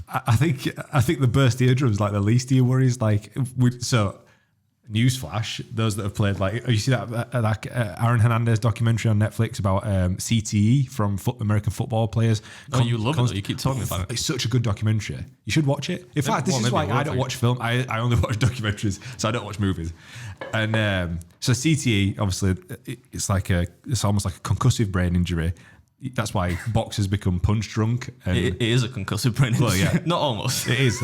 I think the burst eardrums like the least of your worries. Like, so newsflash: those that have played, like, you see that Aaron Hernandez documentary on Netflix about CTE from American football players. Oh, you love it, though. You keep talking about it. It's such a good documentary. You should watch it. In fact, this well, is maybe why I will I don't for you. watch film. I only watch documentaries, so I don't watch movies. And so CTE, obviously, it's almost like a concussive brain injury. That's why boxers become punch drunk. And It is a concussive brain injury. Well, yeah. Not almost. it is.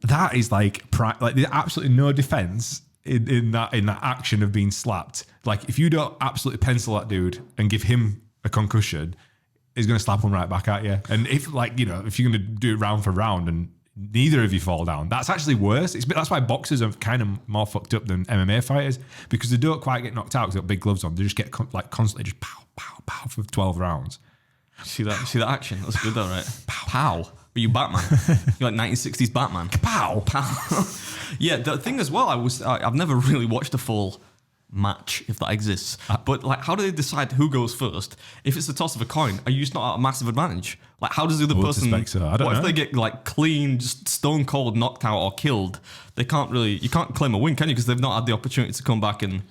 That is like there's absolutely no defense in that action of being slapped. Like, if you don't absolutely pencil that dude and give him a concussion, he's going to slap one right back at you. And if if you're going to do it round for round and neither of you fall down, that's actually worse. That's why boxers are kind of more fucked up than MMA fighters, because they don't quite get knocked out because they've got big gloves on. They just get constantly just pow, pow, pow for 12 rounds. See that action? That's good though, right? Pow. Were you Batman? You're like 1960s Batman. Pow. Pow. Yeah, the thing as well, I've never really watched a full match, if that exists. But like, how do they decide who goes first? If it's the toss of a coin, are you just not at a massive advantage? Like, how does the other would person? suspect so. I don't what know. if they get like clean, just stone cold knocked out or killed? You can't claim a win, can you? Because they've not had the opportunity to come back and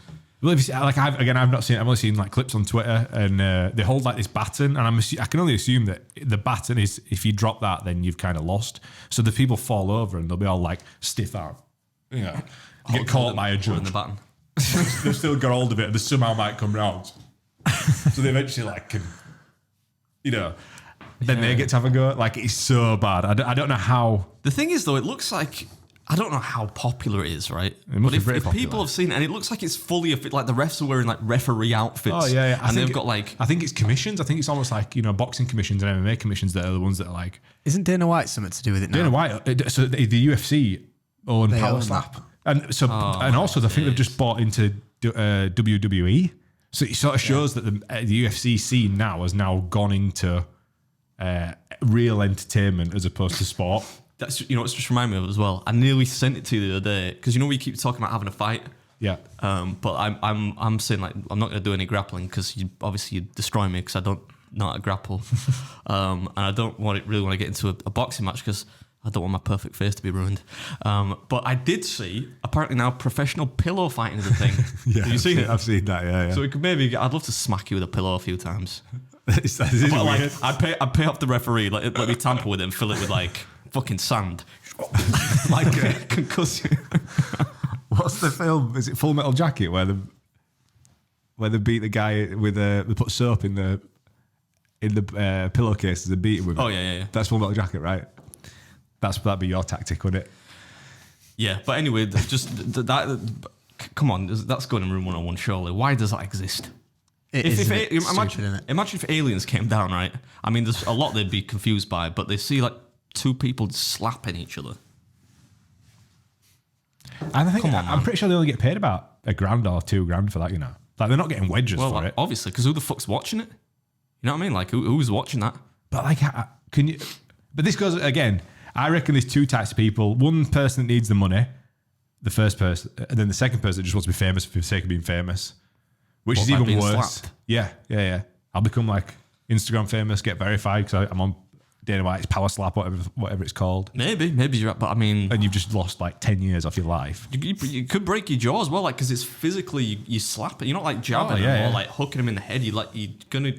Well, I've not seen. I've only seen like clips on Twitter, and they hold like this baton, and I can only assume that the baton is if you drop that, then you've kind of lost. So the people fall over, and they'll be all like stiff arm, get caught by a judge. The baton. They've still got hold of it, and they somehow might come round. So they eventually then they get to have a go. Like it's so bad. I don't know how. The thing is, though, it looks like. I don't know how popular it is, right? But if people have seen it, and it looks like it's fully like the refs are wearing like referee outfits. Oh yeah. And they've got like. I think it's commissions. I think it's almost like boxing commissions and MMA commissions that are the ones that are like. Isn't Dana White something to do with it now? Dana White. So the UFC own Power Slap, and also I think they've just bought into WWE. So it sort of shows that the UFC scene now has now gone into real entertainment as opposed to sport. That's it's just reminded me of as well. I nearly sent it to you the other day because we keep talking about having a fight. Yeah. But I'm saying like I'm not going to do any grappling because you destroy me because I don't know how to grapple, and I don't really want to get into a boxing match because I don't want my perfect face to be ruined. But I did see apparently now professional pillow fighting is a thing. Yeah, have you seen it? I've seen that. Yeah. So we could I'd love to smack you with a pillow a few times. But like I'd pay off the referee, like let me tamper with it and fill it with like fucking sand. Like concuss you. What's the film? Is it Full Metal Jacket where they beat the guy with they put soap in the pillowcases and beat him with it? Oh yeah. That's Full Metal Jacket, right? That'd be your tactic, wouldn't it? Yeah, but anyway, just that. Come on, that's going in Room 101. Surely, why does that exist? Imagine if aliens came down, right? I mean, there's a lot they'd be confused by, but they see like two people slapping each other. And I think I'm pretty sure they only get paid about $1,000 or $2,000 for that. Like they're not getting wedges for it. Obviously, because who the fuck's watching it? You know what I mean? Like who's watching that? But like, can you? But this goes again. I reckon there's two types of people. One person that needs the money, the first person, and then the second person that just wants to be famous for the sake of being famous, which is even worse. Slapped? Yeah. I'll become like Instagram famous, get verified because I'm on Dana White's Power Slap, whatever it's called. Maybe you're right, but I mean, and you've just lost like 10 years off your life. You could break your jaw as well, like because it's physically you slap it. You're not like jabbing him or like hooking him in the head. You're gonna.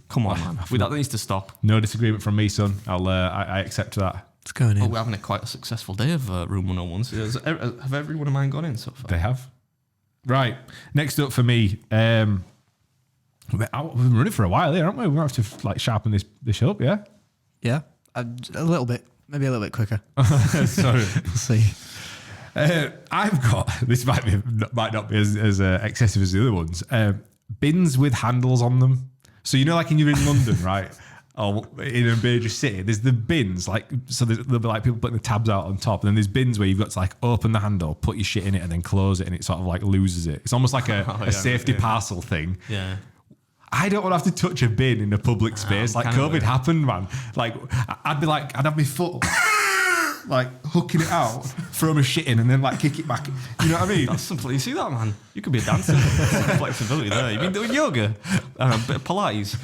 Come on, man. That needs to stop. No disagreement from me, son. I accept that. It's going in. We're having quite a successful day of Room 101s. Have every one of mine gone in so far? They have. Right. Next up for me, we've been running for a while here, aren't we? We're going to have to like sharpen this up, yeah? Yeah. A little bit. Maybe a little bit quicker. Sorry. We'll see. I've got, this might not be as excessive as the other ones, bins with handles on them. So like when you're in London, right? Or in a major city, there's the bins, so there'll be like people putting the tabs out on top, and then there's bins where you've got to like open the handle, put your shit in it, and then close it, and it sort of like loses it. It's almost like a safety parcel thing. Yeah. I don't want to have to touch a bin in a public space. Like COVID happened, man. Like I'd have my foot like hooking it out, throw my shit in, and then like kick it back. You know what I mean? That's simple. You see that, man? You could be a dancer. Some flexibility there. You've been doing yoga, a bit of Pilates.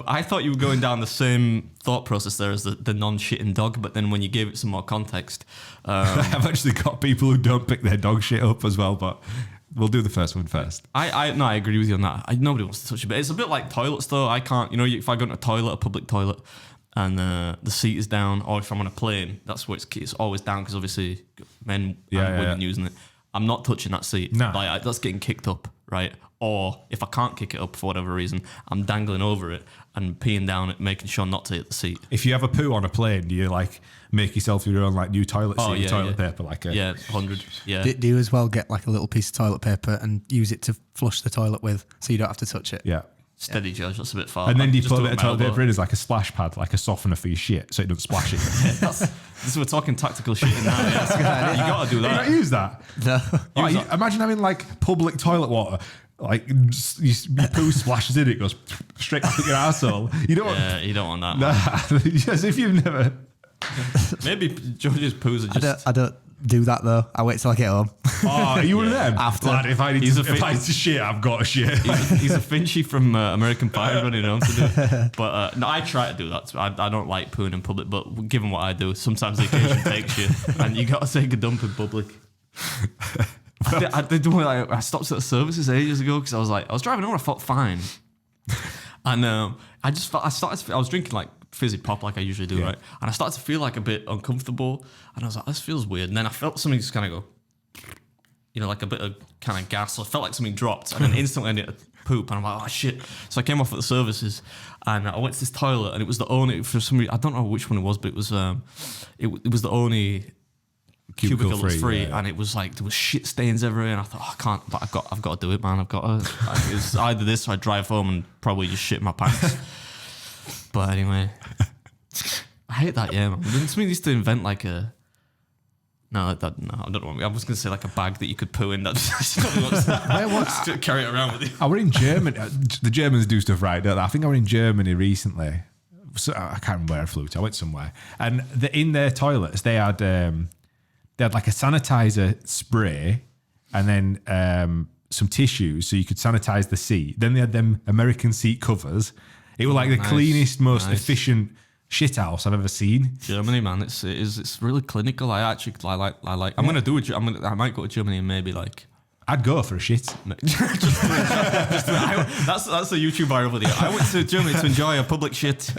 I thought you were going down the same thought process there as the non-shitting dog, but then when you gave it some more context, I've actually got people who don't pick their dog shit up as well, but we'll do the first one first. I agree with you on that. Nobody wants to touch it, but it's a bit like toilets though. I can't, if I go into a public toilet, and the seat is down, or if I'm on a plane, that's where it's always down because obviously men and women using it. I'm not touching that seat. No. That's getting kicked up, right? Or if I can't kick it up for whatever reason, I'm dangling over it and peeing down it, making sure not to hit the seat. If you have a poo on a plane, do you like make yourself your own like new toilet seat, toilet paper, like a 100. Yeah. Do you as well get like a little piece of toilet paper and use it to flush the toilet with, so you don't have to touch it? Yeah. Steady, Judge. That's a bit far. And then do you put a bit of toilet paper in as like a splash pad, like a softener for your shit, so it doesn't splash it. We're talking tactical shit now. Yeah. You got to do that. You don't use that. No. Imagine having like public toilet water. Like your poo splashes in, it goes straight back at your arsehole. You don't want. You don't want that. Nah, as if you've never. Maybe George's poos are just. I don't do that though. I wait till I get home. Oh, are you one of them? After. Lad, if I need to shit, I've got to shit. He's a Finchy from American Pie running home to do it. But no, I try to do that. I don't like pooing in public, but given what I do, sometimes the occasion takes you, and you got to take a dump in public. I stopped at the services ages ago because I was driving home. I felt fine, and I was drinking like fizzy pop like I usually do, right? And I started to feel like a bit uncomfortable, and I was like, this feels weird. And then I felt something just kind of go, like a bit of kind of gas. So I felt like something dropped, and then instantly I needed to poop, and I'm like, oh shit. So I came off at the services, and I went to this toilet, and it was the only, for some reason, I don't know which one it was, but it was the only cubicle that was free, and it was like there was shit stains everywhere, and I thought, I can't, but I've got to do it, man. I've got to. It's either this or I drive home and probably just shit my pants. But anyway, I hate that. Yeah, man. Somebody needs to invent like a. No, I don't know. I was going to say like a bag that you could poo in. Just carry it around with you. I were in Germany. The Germans do stuff right, don't they? I think I were in Germany recently. So I can't remember where I flew to. I went somewhere, and in their toilets they had like a sanitizer spray, and then some tissues so you could sanitize the seat. Then they had them American seat covers. It was like the cleanest, most efficient shit house I've ever seen. Germany, man, it's really clinical. I like. I'm gonna do it. I might go to Germany and maybe like. I'd go for a shit. That's a YouTube viral video. I went to Germany to enjoy a public shit.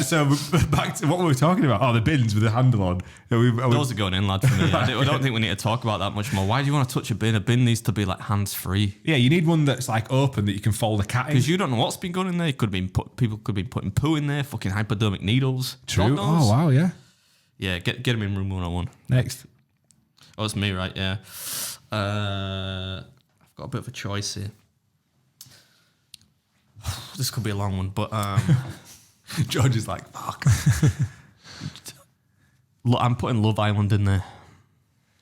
So back to what we were talking about. Oh, the bins with the handle on. Those are going in, lad, for me. I don't think we need to talk about that much more. Why do you want to touch a bin? A bin needs to be like hands-free. Yeah, you need one that's like open that you can fold a cat in. Because you don't know what's been going in there. People could be putting poo in there, fucking hypodermic needles. True. Oh, wow, yeah. Yeah, get him in room 101. Next. Oh, it's me, right? Yeah. I've got a bit of a choice here. This could be a long one, but... George is like, fuck. Look, I'm putting Love Island in there.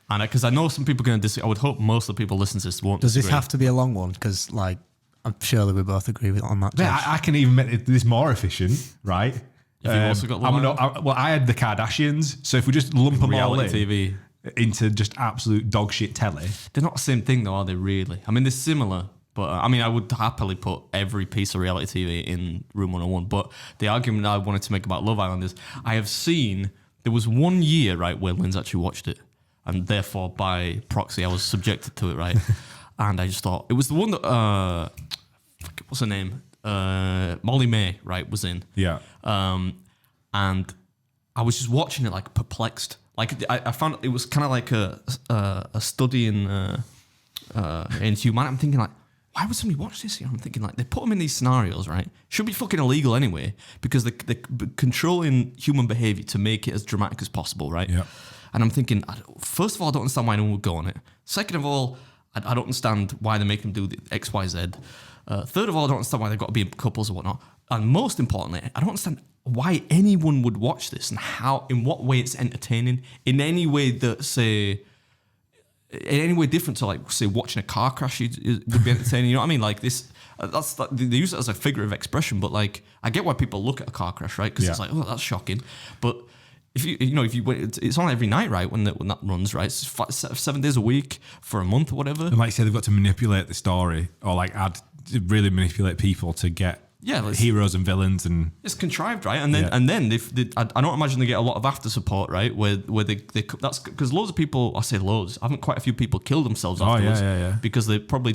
And because I know some people are going to disagree. I would hope most of the people listening to this won't disagree. Does this have to be a long one? Because, like, I'm sure that we both agree on that. Yeah, I can even make this more efficient, right? If you've also got Love Island? I had the Kardashians, so if we just lump them all in TV into just absolute dog shit telly. They're not the same thing, though, are they, really? I mean, they're similar. But I would happily put every piece of reality TV in Room 101. But the argument I wanted to make about Love Island is I have seen, there was 1 year, right, where Lynn's actually watched it. And therefore, by proxy, I was subjected to it, right? And I just thought, it was the one that, what's her name? Molly May, right, was in. Yeah. And I was just watching it like perplexed. Like I found it was kind of like a study in humanity. I'm thinking like, why would somebody watch this? I'm thinking like they put them in these scenarios, right? Should be fucking illegal anyway because they're controlling human behavior to make it as dramatic as possible, right? Yeah. And I'm thinking, first of all, I don't understand why anyone would go on it. Second of all, I don't understand why they make them do the X, Y, Z. Third of all, I don't understand why they've got to be in couples or whatnot. And most importantly, I don't understand why anyone would watch this and in what way it's entertaining in any way that, say, in any way different to like say watching a car crash would be entertaining. You know what I mean? Like this, that's like, they use it as a figure of expression. But like, I get why people look at a car crash, right? Because it's like, oh, that's shocking. But if you wait, it's on every night, right? When that runs, right? It's 7 days a week for a month or whatever. And like you say, they've got to manipulate the story or like really manipulate people to get. Yeah, heroes and villains, and it's contrived, right? And then I don't imagine they get a lot of after support, right? Where they that's because loads of people, I say loads, haven't quite a few people killed themselves afterwards, because they probably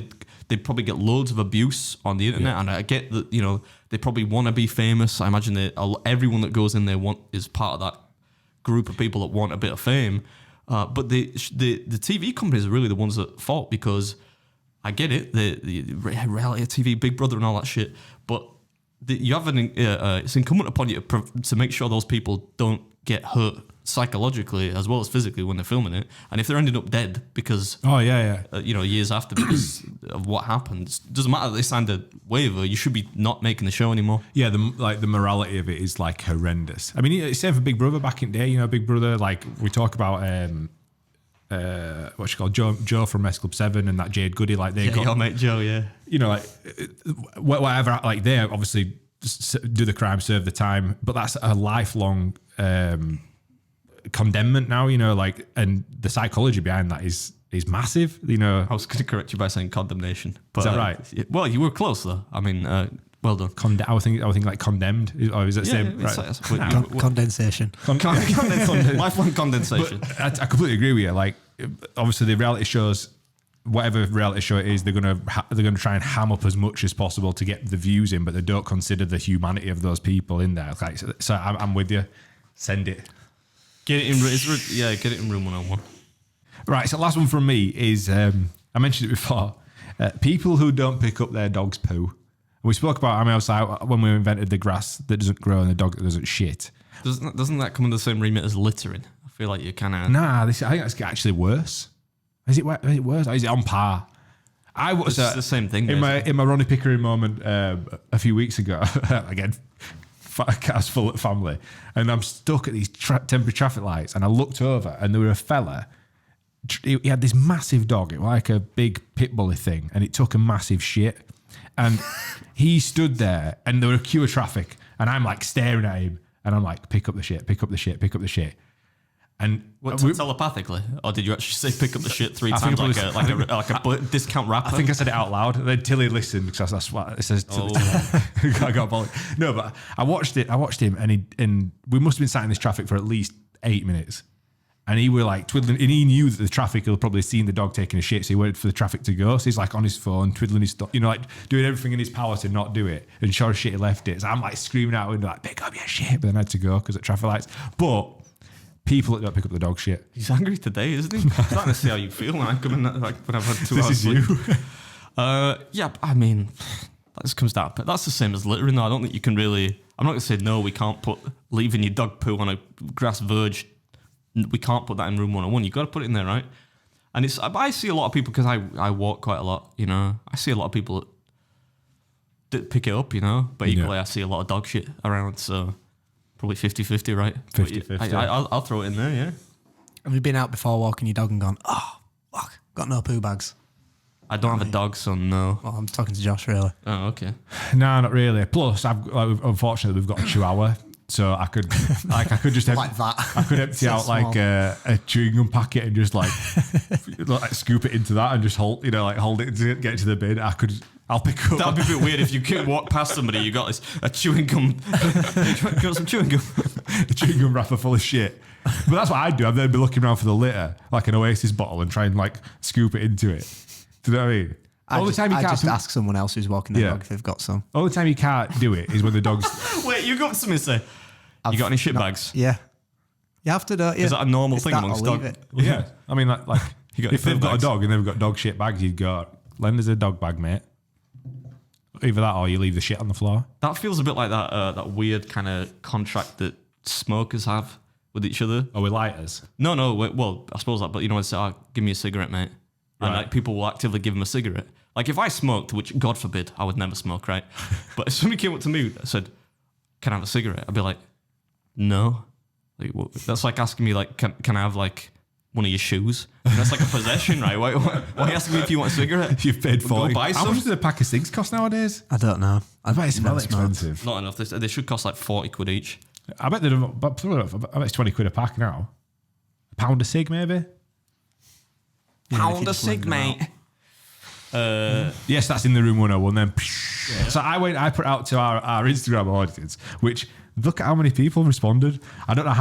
get loads of abuse on the internet, and I get that they probably want to be famous. I imagine that everyone that goes in there is part of that group of people that want a bit of fame, but the TV companies are really the ones at fault because I get it, the reality TV, Big Brother, and all that shit, but you have it's incumbent upon you to make sure those people don't get hurt psychologically as well as physically when they're filming it. And if they're ending up dead because years after because of what happened, it doesn't matter that they signed a waiver. You should be not making the show anymore. Yeah, the morality of it is like horrendous. I mean, it's same for Big Brother back in the day. Big Brother, like we talk about. What's she called? Joe from S Club 7 and that Jade Goody, like they got your mate Joe, yeah. Like whatever, like they obviously do the crime, serve the time, but that's a lifelong condemnment now. Like, and the psychology behind that is massive. I was going to correct you by saying condemnation, but is that right? Well, you were close though. I mean, well done. I was thinking like condemned. Or is that same? Right. Condensation. Lifelong condensation. But I completely agree with you. Like, obviously the reality shows, whatever reality show it is, they're gonna try and ham up as much as possible to get the views in, but they don't consider the humanity of those people in there. Like, so I'm with you. Send it. Get it in. Get it in room 101. Right. So last one from me is I mentioned it before. People who don't pick up their dog's poo. We spoke about when we invented the grass that doesn't grow and the dog that doesn't shit. Doesn't that come under the same remit as littering? I feel like you kind of. Nah, I think that's actually worse. Is it worse? Or is it on par? It's the same thing. In my Ronnie Pickering moment a few weeks ago, again, cast full of family, and I'm stuck at these temporary traffic lights, and I looked over, and there was a fella. He had this massive dog, it was like a big pit bully thing, and it took a massive shit. And he stood there, and there was a queue of traffic, and I'm like staring at him, and I'm like, pick up the shit, pick up the shit, pick up the shit. And telepathically, or did you actually say pick up the shit 3 times like a discount rapper? I think I said it out loud. And then Tilly listened because that's what it says. I got bollocked. No, but I watched him, and we must have been sat in this traffic for at least 8 minutes. And he were like twiddling, and he knew that the traffic had probably seen the dog taking a shit, so he waited for the traffic to go. So he's like on his phone, twiddling his stuff, like doing everything in his power to not do it. And sure as shit, he left it. So I'm like screaming out the window, like, pick up your shit. But then I had to go because at traffic lights. But people that don't pick up the dog shit. He's angry today, isn't he? I'm starting to see how you feel when I come in, like when I've had 2 hours This is sleep. you. Yeah, I mean, that just comes down. But that's the same as littering, though. I don't think you can really. I'm not going to say no. We can't put leaving your dog poo on a grass verge. We can't put that in room 101. You've got to put it in there, right? And I see a lot of people, because I walk quite a lot, I see a lot of people that pick it up, but equally I see a lot of dog shit around, so probably 50-50, right? 50-50. I'll throw it in there, yeah. Have you been out before walking your dog and gone, oh, fuck, got no poo bags? I don't have a dog, so no. Well, I'm talking to Josh, really. Oh, okay. No, not really. Plus, unfortunately, we've got a chihuahua. So I could just like that. I could empty out small. like a chewing gum packet and just like scoop it into that and just hold it to get to the bin. I'll pick up. That'd be a bit weird if you walk past somebody, you got a chewing gum. You got some chewing gum. A chewing gum wrapper full of shit. But that's what I'd do. I'd then be looking around for the litter, like an Oasis bottle, and try and like scoop it into it. Do you know what I mean? I just ask someone else who's walking their dog if they've got some. All the time you can't do it is when the dog's. Wait, you got something to say? You got any shit bags? Yeah. You have to do it. Yeah. Is that a normal thing amongst dogs? Yeah. I mean, like if they've got a dog and they've got dog shit bags, you'd go, lend us a dog bag, mate. Either that or you leave the shit on the floor. That feels a bit like that weird kind of contract that smokers have with each other. Or with lighters? No. Well, I suppose that, but it's give me a cigarette, mate. Right. And like people will actively give them a cigarette. Like if I smoked, which God forbid, I would never smoke, right? But if somebody came up to me and said, can I have a cigarette? I'd be like, no. Like, that's like asking me, like, can I have like one of your shoes? And that's like a possession, right? Why are you asking me if you want a cigarette? You've paid 40. Buy some. How much does a pack of cigs cost nowadays? I don't know. I bet it's well expensive. Not enough. They should cost like 40 quid each. I bet it's 20 quid a pack now. A pound a cig, maybe? Pound a cig, mate. Yes, that's in the room 101 then. Yeah. So I put out to our Instagram audience, which look at how many people responded. I don't know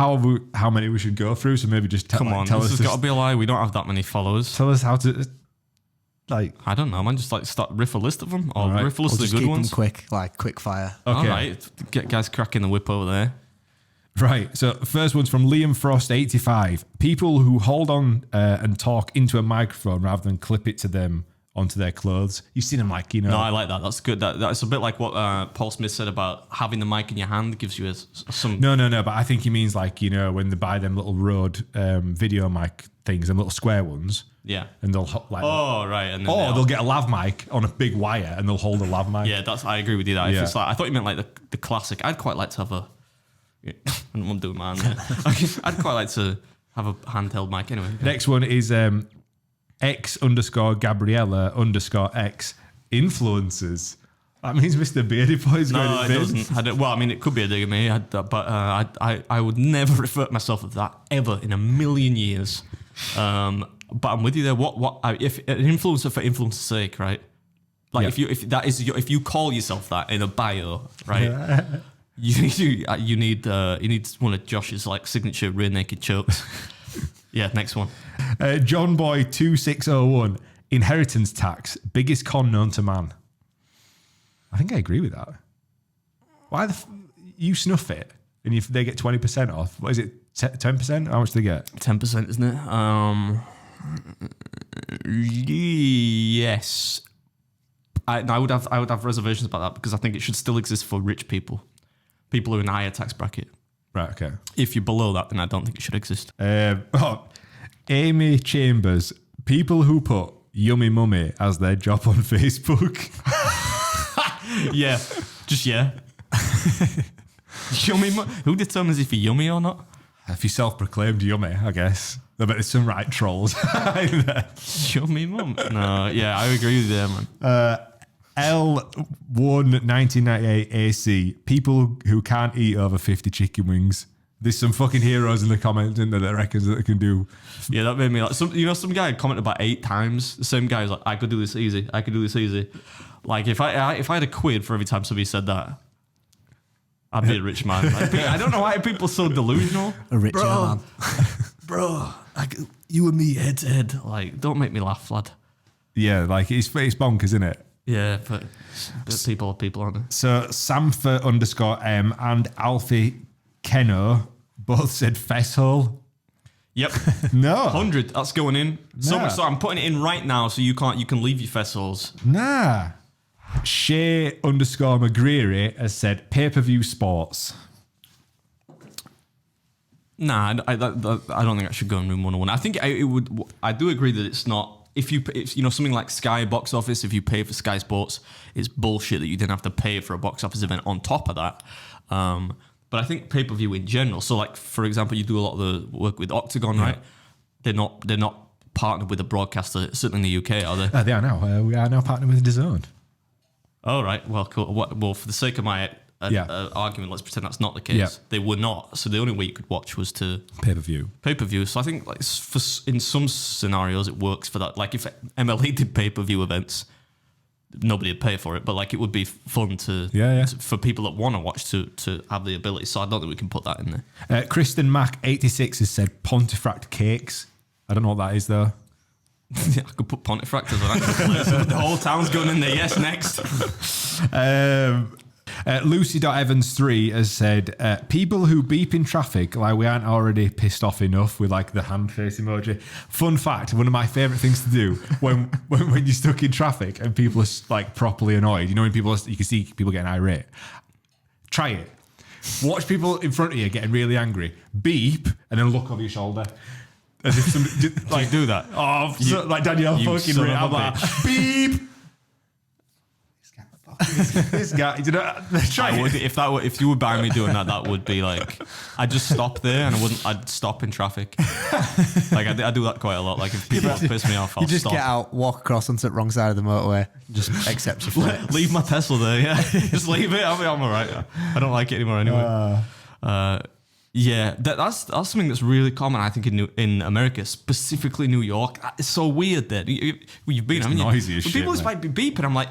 how many we should go through, so maybe just tell us. This has got to be a lie. We don't have that many followers. Tell us how to, like... I don't know, man. Just like riff a list of them, or riff a list of the good ones. Quick, like quick fire. Okay. All right, get guys cracking the whip over there. Right, so first one's from Liam Frost 85. People who hold on and talk into a microphone rather than clip it to them onto their clothes. You've seen them like, No, I like that. That's good. That's a bit like what Paul Smith said about having the mic in your hand gives you some... No, but I think he means like, when they buy them little Rode video mic things, them little square ones. Yeah. And they'll like... Oh, right. And then they'll get a lav mic on a big wire and they'll hold a lav mic. Yeah, I agree with you there. Yeah. It's like, I thought you meant like the classic. I'd quite like to have I don't want to do mine there. I'd quite like to have a handheld mic anyway. Next one is... X_Gabriella_X influencers. That means Mr. Beardy Boy's going to it doesn't. Well, I mean, it could be a dig at me, but I would never refer to myself as that ever in a million years. But I'm with you there. If an influencer for influencer's sake, right? Like if you call yourself that in a bio, right? You need one of Josh's like signature rear naked chokes. Yeah, next one. John Boy 2601. Inheritance tax, biggest con known to man. I think I agree with that. Why you snuff it and if they get 20% off? What is it? 10%? How much do they get? 10%, isn't it? Yes. I would have reservations about that because I think it should still exist for rich people who are in a higher tax bracket. Right. Okay. If you're below that, then I don't think it should exist. Amy Chambers. People who put yummy mummy as their job on Facebook. Yeah. Just yeah. Yummy. Who determines if you're yummy or not? If you self-proclaimed yummy, I guess. I bet there's some right trolls in there. Yummy mum. No. Yeah, I agree with you there, man. L11998AC. People who can't eat over 50 chicken wings. There's some fucking heroes in the comments in there that reckons that they can do. Yeah, that made me like some guy had commented about 8 times. The same guy was like, I could do this easy. Like if I had a quid for every time somebody said that, I'd be a rich man. Like, I don't know why people are so delusional. A rich man. Bro, you and me head to head. Like, don't make me laugh, lad. Yeah, like it's bonkers, isn't it? Yeah, but people are people, aren't they? So Sampha_M and Alfie Keno both said fesshole. Yep. No. 100. That's going in. So much so I'm putting it in right now so you can leave your fessholes. Nah. Shay_McGreary has said pay-per-view sports. Nah, I don't think that should go in room 101. I think it would. I do agree that it's not. If something like Sky box office, if you pay for Sky Sports, it's bullshit that you didn't have to pay for a box office event on top of that. But I think pay-per-view in general. So, like for example, you do a lot of the work with Octagon, right? They're not partnered with a broadcaster, certainly in the UK, are they? They are now. We are now partnered with DAZN. Oh, right. Well, cool. Well, for the sake of my argument, let's pretend that's not the case. Yeah. They were not. So the only way you could watch was to pay-per-view. So I think like in some scenarios it works for that. Like if MLE did pay-per-view events, nobody would pay for it, but like it would be fun for people that want to watch to have the ability. So I don't think we can put that in there. Kristen Mack 86 has said Pontefract cakes. I don't know what that is though. I could put Pontefract as an actual place. The whole town's going in there. Yes, next. Lucy.Evans3 has said people who beep in traffic like we aren't already pissed off enough with like the hand face emoji. Fun fact, one of my favourite things to do when you're stuck in traffic and people are like properly annoyed, you know, when you can see people getting irate. Try it. Watch people in front of you getting really angry. Beep and then look over your shoulder. As if somebody like do that. Oh, like Danielle fucking Ray. I'm like, beep. This guy, you know, try it. If you were by me doing that, that would be like, I'd just stop there and I'd stop in traffic. Like I do that quite a lot. Like if people piss me off, I'll you just stop. Get out, walk across onto the wrong side of the motorway, just accept your fate. Leave my Tesla there, yeah. Just leave it. I'm all right. I don't like it anymore anyway. Yeah, that's something that's really common, I think, in America, specifically New York. It's so weird that you've been. It's I mean, noisy as shit, people just might be beeping. I'm like,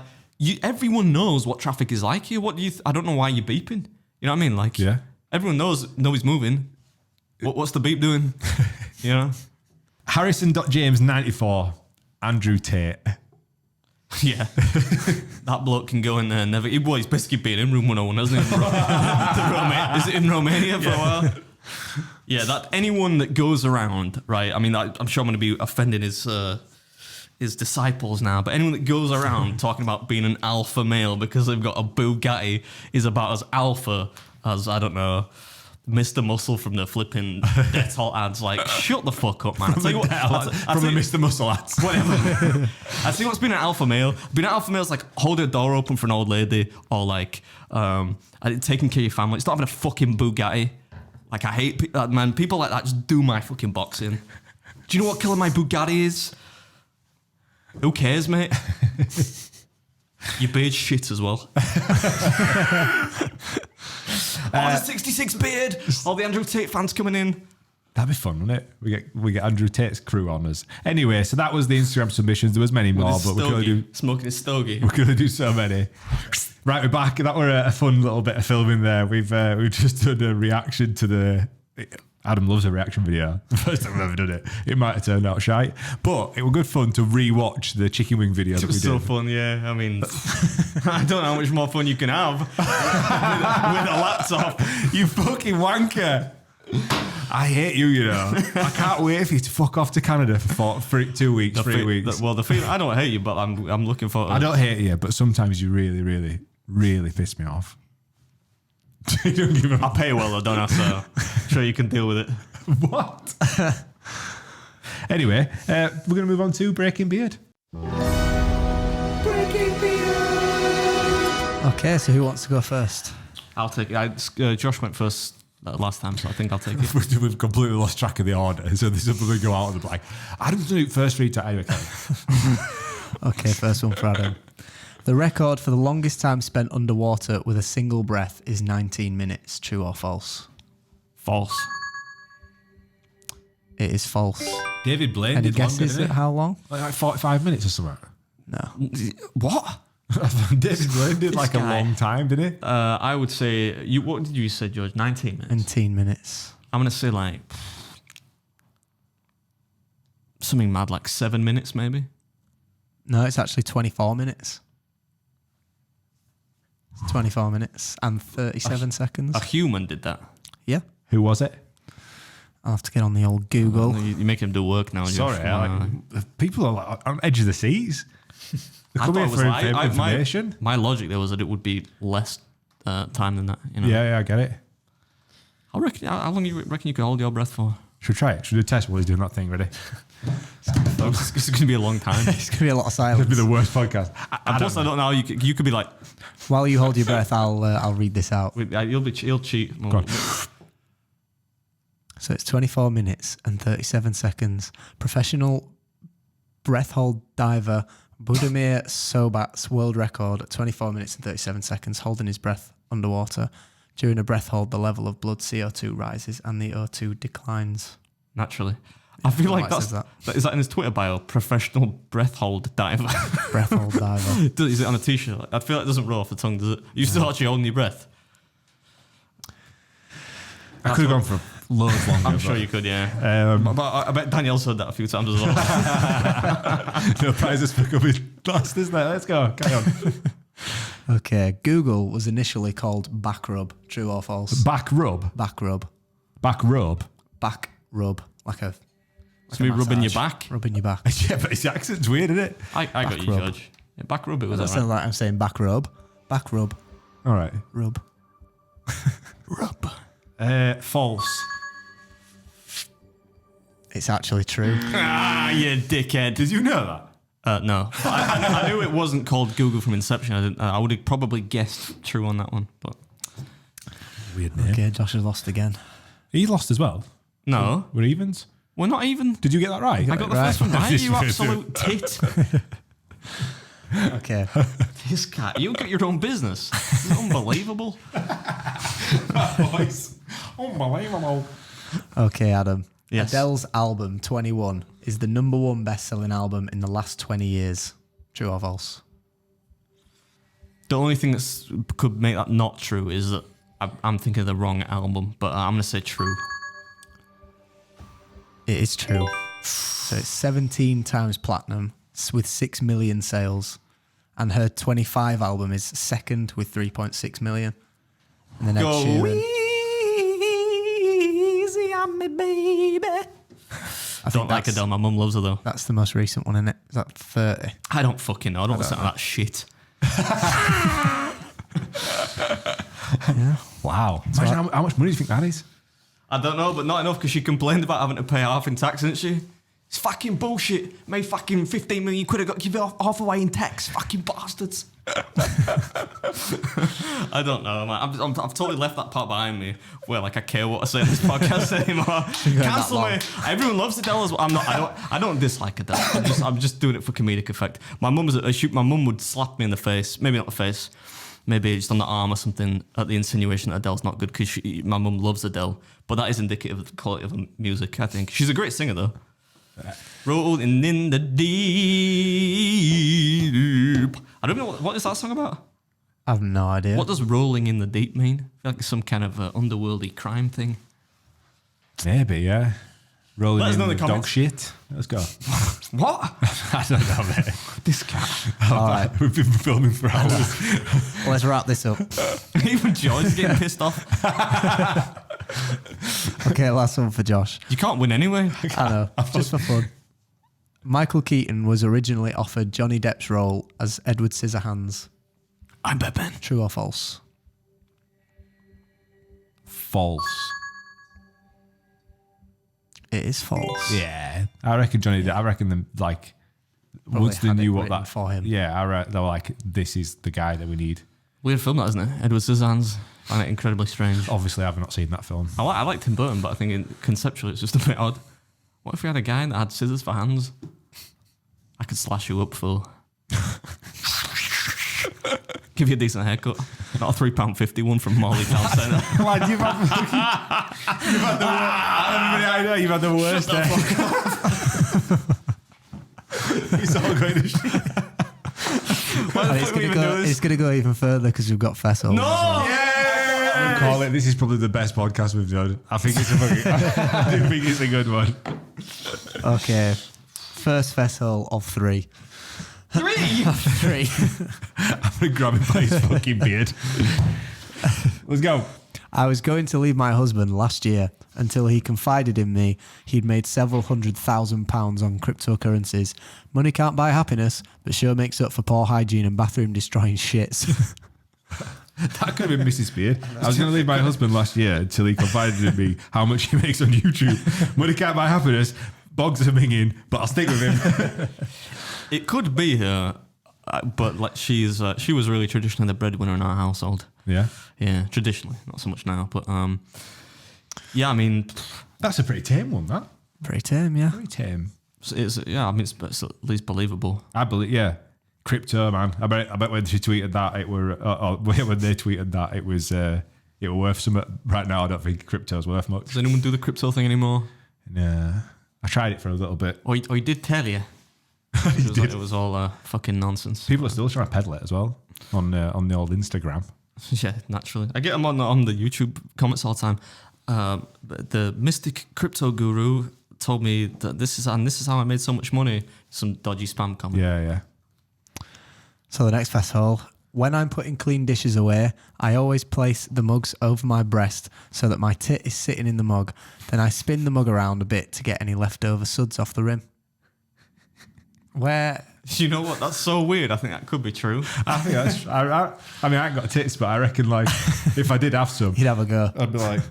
everyone knows what traffic is like here. What do you? I don't know why you're beeping. You know what I mean? Like, everyone knows nobody's moving. What's the beep doing? You know. Harrison.James94, Andrew Tate. Yeah, that bloke can go in there and never. He's basically been in room 101, hasn't he? Is it in Romania for a while? Yeah, that anyone that goes around, right? I mean, I'm sure I'm going to be offending his disciples now, but anyone that goes around talking about being an alpha male because they've got a Bugatti is about as alpha as, I don't know, Mr. Muscle from the flipping Dettol ads. Like, shut the fuck up, man. From the Mr. Muscle ads. Whatever. I see what's been an alpha male. Being an alpha male is like holding a door open for an old lady, or like taking care of your family. It's not having a fucking Bugatti. Like, I hate man. People like that just do my fucking boxing. Do you know what killing my Bugatti is? Who cares, mate? Your beard's shit as well. The 66 beard. All the Andrew Tate fans coming in. That'd be fun, wouldn't it? We get Andrew Tate's crew on us. Anyway, so that was the Instagram submissions. There was many more, but we could only do smoking a stogie. We could only do so many. Right, we're back. That were a fun little bit of filming there. We've just done a reaction to Adam loves a reaction video. First time I've ever done it. It might have turned out shite, but it was good fun to re-watch the chicken wing video that we did. It was so fun, yeah. I mean, I don't know how much more fun you can have with a laptop. You fucking wanker. I hate you, you know. I can't wait for you to fuck off to Canada for 2 weeks, 3 weeks. I don't hate you, but I'm looking forward to it. I don't hate you, but sometimes you really, really, really piss me off. You don't give a I pay well though, don't I? So I'm sure you can deal with it. What? Anyway, we're going to move on to Breaking Beard. Okay, so who wants to go first? I'll take it. Josh went first last time, so I think I'll take it. We've completely lost track of the order, so this is going to go out of the black. Adam's doing it first 3 times. Okay, first one for Adam. The record for the longest time spent underwater with a single breath is 19 minutes. True or false? False. It is false. David Blaine Any did guesses longer, at how long? like 45 minutes or something. No. What? David Blaine did like guy. a long time, didn't he? I would say what did you say, George? 19 minutes. 19 minutes. I'm gonna say like something mad, like 7 minutes, maybe. No, it's actually 24 minutes. 24 minutes and 37 seconds. A human did that. Yeah. Who was it? I'll have to get on the old Google. You make him do work now. Sorry, Josh. people are like on the edge of the seas. They're coming for information. My logic there was that it would be less time than that. You know? Yeah, I get it. I reckon. How long you reckon you can hold your breath for? Should we try it? Should we do a test while he's doing that thing? Ready? It's going to be a long time. It's going to be a lot of It's silence. going to be the worst podcast. And plus, I don't know. You could be like, While you hold your breath, I'll read this out. he'll cheat. Go on. So it's 24 minutes and 37 seconds. Professional breath hold diver Budimir Sobat's world record at 24 minutes and 37 seconds, holding his breath underwater. During a breath hold, the level of blood CO2 rises and the O2 declines. Naturally. I feel like is that in his Twitter bio? Professional breath hold diver. Breath hold diver. Is it on a t-shirt? I feel like it doesn't roll off the tongue, does it? You still actually holding your breath? I could have gone for loads longer. I'm sure you could, yeah. But I bet Danielle's heard that a few times as well. No prizes for coming last, isn't there? Let's go. Carry on. Okay, Google was initially called back rub. True or false? Back rub. Back rub. Back rub. Back rub. Like a So me rubbing your massage. back? Rubbing your back. Yeah, but his accent's weird, isn't it? I got you, rub. Judge. Yeah, back rub, it was That that sounds right? like I'm saying back rub. Back rub. All right. Rub. Rub. False. It's actually true. Ah, you dickhead. Did you know that? No. I knew it wasn't called Google from inception. I would have probably guessed true on that one. But Weird name. Okay, Josh has lost again. He lost as well. no, We're evens. we're not even. Did you get that right? I got the right. first one right, This you is absolute tit. Okay. This cat, you got your own business. This is unbelievable. voice. Unbelievable. Okay, Adam. Yes. Adele's album 21 is the #1 best-selling album in the last 20 years. True or false? The only thing that could make that not true is that I'm thinking of the wrong album, but I'm going to say true. It is true. So it's 17 times platinum with 6 million sales. And her 25 album is second with 3.6 million. And then Ed Go Sheeran. easy on me, baby. I Don't think like Adele. My mum loves her though. That's the most recent one, isn't it? Is that 30? I don't fucking know. I don't listen to that shit. Yeah. Wow. Imagine how much money do you think that is? I don't know, but not enough because she complained about having to pay half in tax, didn't she? It's fucking bullshit. Made fucking 15 million quid. I got to give it half away in tax. Fucking bastards. I don't know, man. I've totally left that part behind me where like I care what I say on this podcast anymore. Cancel me. Everyone loves Adele as well. I don't dislike Adele. I'm just doing it for comedic effect. My mum would slap me in the face. Maybe not the face. Maybe just on the arm or something at the insinuation that Adele's not good because my mum loves Adele. But that is indicative of the quality of her music, I think. She's a great singer though. Rolling in the deep. I don't know what is that song about? I have no idea. What does rolling in the deep mean? I feel like it's some kind of underworldy crime thing. Maybe, yeah. Rolling Let us in know in the the dog comments. shit. Let's go. What? I don't know, mate. This cat. All right, We've been filming for hours. let's wrap this up. Even Joy's getting pissed off. Okay, last one for Josh. You can't win anyway. I know, just for fun. Michael Keaton was originally offered Johnny Depp's role as Edward Scissorhands. I'm Batman. True or false? False. It is false. Yeah. I reckon Johnny Depp, I reckon them, like, Probably once they had it knew what written that... for him. Yeah, they were like, this is the guy that we need. Weird film, that, isn't it? Edward Scissorhands. I find it incredibly strange. Obviously, I've not seen that film. I like Tim Burton, but I think conceptually it's just a bit odd. What if we had a guy that had scissors for hands? I could slash you up, fool. Give you a decent haircut. Not a £3.50 one from Morley Town Centre. Lad, you've had the worst. I know you've had the worst day. It's all going to shit. And it's going to go even further because we've got Fessel. No! I call it. This is probably the best podcast we've done. I think it's a fucking. I do think it's a good one. Okay. First Fessel of 3. 3? 3. I'm going to grab him by his fucking beard. Let's go. I was going to leave my husband last year until he confided in me he'd made several £100,000 on cryptocurrencies. Money can't buy happiness, but sure makes up for poor hygiene and bathroom destroying shits. That could have been Mrs. Beard. I was going to leave my husband last year until he confided in me how much he makes on YouTube. Money can't buy happiness. Bogs are minging, but I'll stick with him. It could be her, but like she was really traditionally the breadwinner in our household. Yeah. Yeah, traditionally, not so much now, but yeah, I mean, That's a pretty tame one, that. Pretty tame, yeah. Pretty tame. it's it's at least believable. I believe, yeah. Crypto, man. I bet when she tweeted that, it were when they tweeted that, it was worth something. Right now, I don't think crypto's worth much. Does anyone do the crypto thing anymore? Nah, I tried it for a little bit. Or he did tell you. It was all fucking nonsense. People are still trying to peddle it as well on the old Instagram. Yeah, naturally. I get them on the YouTube comments all the time. The mystic crypto guru told me that this is how I made so much money. Some dodgy spam comment. Yeah. So the next Fessel. When I'm putting clean dishes away, I always place the mugs over my breast so that my tit is sitting in the mug. Then I spin the mug around a bit to get any leftover suds off the rim. Where... You know what? That's so weird. I think that could be true. I think that's. I mean, I ain't got tits, but I reckon like if I did have some, You'd have a go. I'd be like,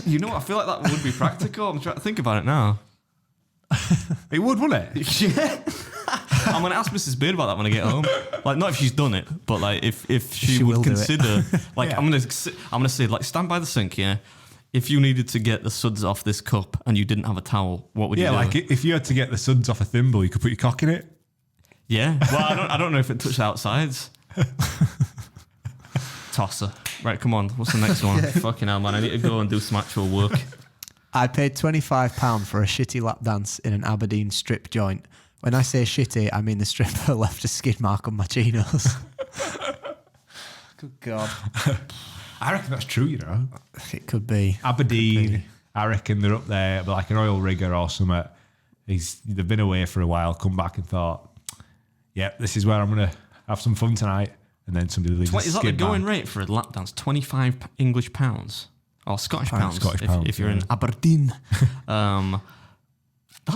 You know what? I feel like that would be practical. I'm trying to think about it now. it would, wouldn't it? Yeah. I'm going to ask Mrs. Beard about that when I get home. Like, not if she's done it, but like if she will would do it. consider. Like, Yeah. I'm going to say, like, stand by the sink, yeah? If you needed to get the suds off this cup and you didn't have a towel, what would you do? Yeah, like if you had to get the suds off a thimble, you could put your cock in it. Yeah. Well, I don't know if it touched the outsides. Tosser. Right, come on. What's the next one? Fucking hell, man. I need to go and do some actual work. I paid £25 for a shitty lap dance in an Aberdeen strip joint. When I say shitty, I mean the stripper left a skid mark on my chinos. Good God. I reckon that's true, you know. It could be. Aberdeen, I reckon they're up there, but like an oil rigger or something. They've been away for a while, come back and thought, yeah, this is where I'm going to have some fun tonight. And then somebody leaves Is that the going rate for a lap dance? 25 English pounds? Or Scottish pounds, Scottish pounds, if you're in Aberdeen. That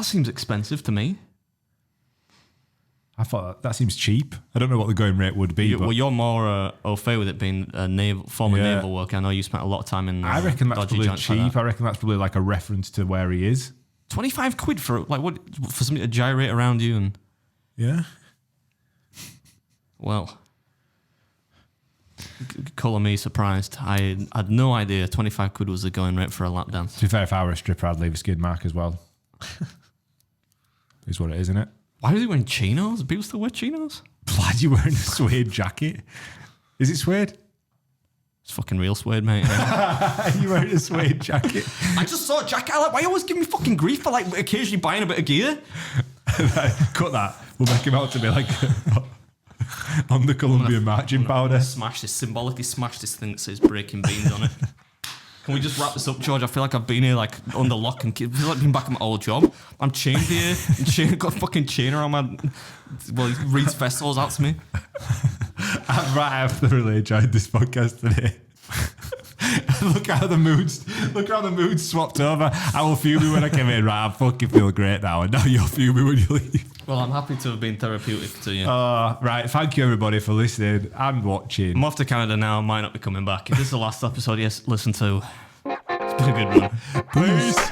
seems expensive to me. I thought that seems cheap. I don't know what the going rate would be. Well, you're more au fait with it being a former naval worker. I know you spent a lot of time in. I reckon that's dodgy probably joints cheap. like that. I reckon that's probably like a reference to where he is. 25 quid for like what? For something to gyrate around you and. Yeah. Well. Colour me surprised. I had no idea 25 quid was the going rate for a lap dance. To be fair, if I were a stripper, I'd leave a skid mark as well. Is what it is, isn't it? Why are they wearing chinos? Do people still wear chinos? Why are you wearing a suede jacket? Is it suede? It's fucking real suede, mate. Are you wearing a suede jacket? I just saw a jacket. Why you always give me fucking grief for like occasionally buying a bit of gear? Cut that. We'll make him out to be like on the Colombian marching powder. Symbolically smash this thing that says breaking beans on it. Can we just wrap this up, George? I feel like I've been here like under lock and key. I feel like being back at my old job. I'm chained here. Got a fucking chain around my. Well, he reads festivals out to me. I have thoroughly enjoyed this podcast today. Look how the moods swapped over. I will fuming when I came in. Right, I fucking feel great now, and now you're fuming when you leave. Well, I'm happy to have been therapeutic to you. Right, thank you everybody for listening and watching. I'm off to Canada now. Might not be coming back. If this is the last episode, yes, listen to. It's been a good run. Peace.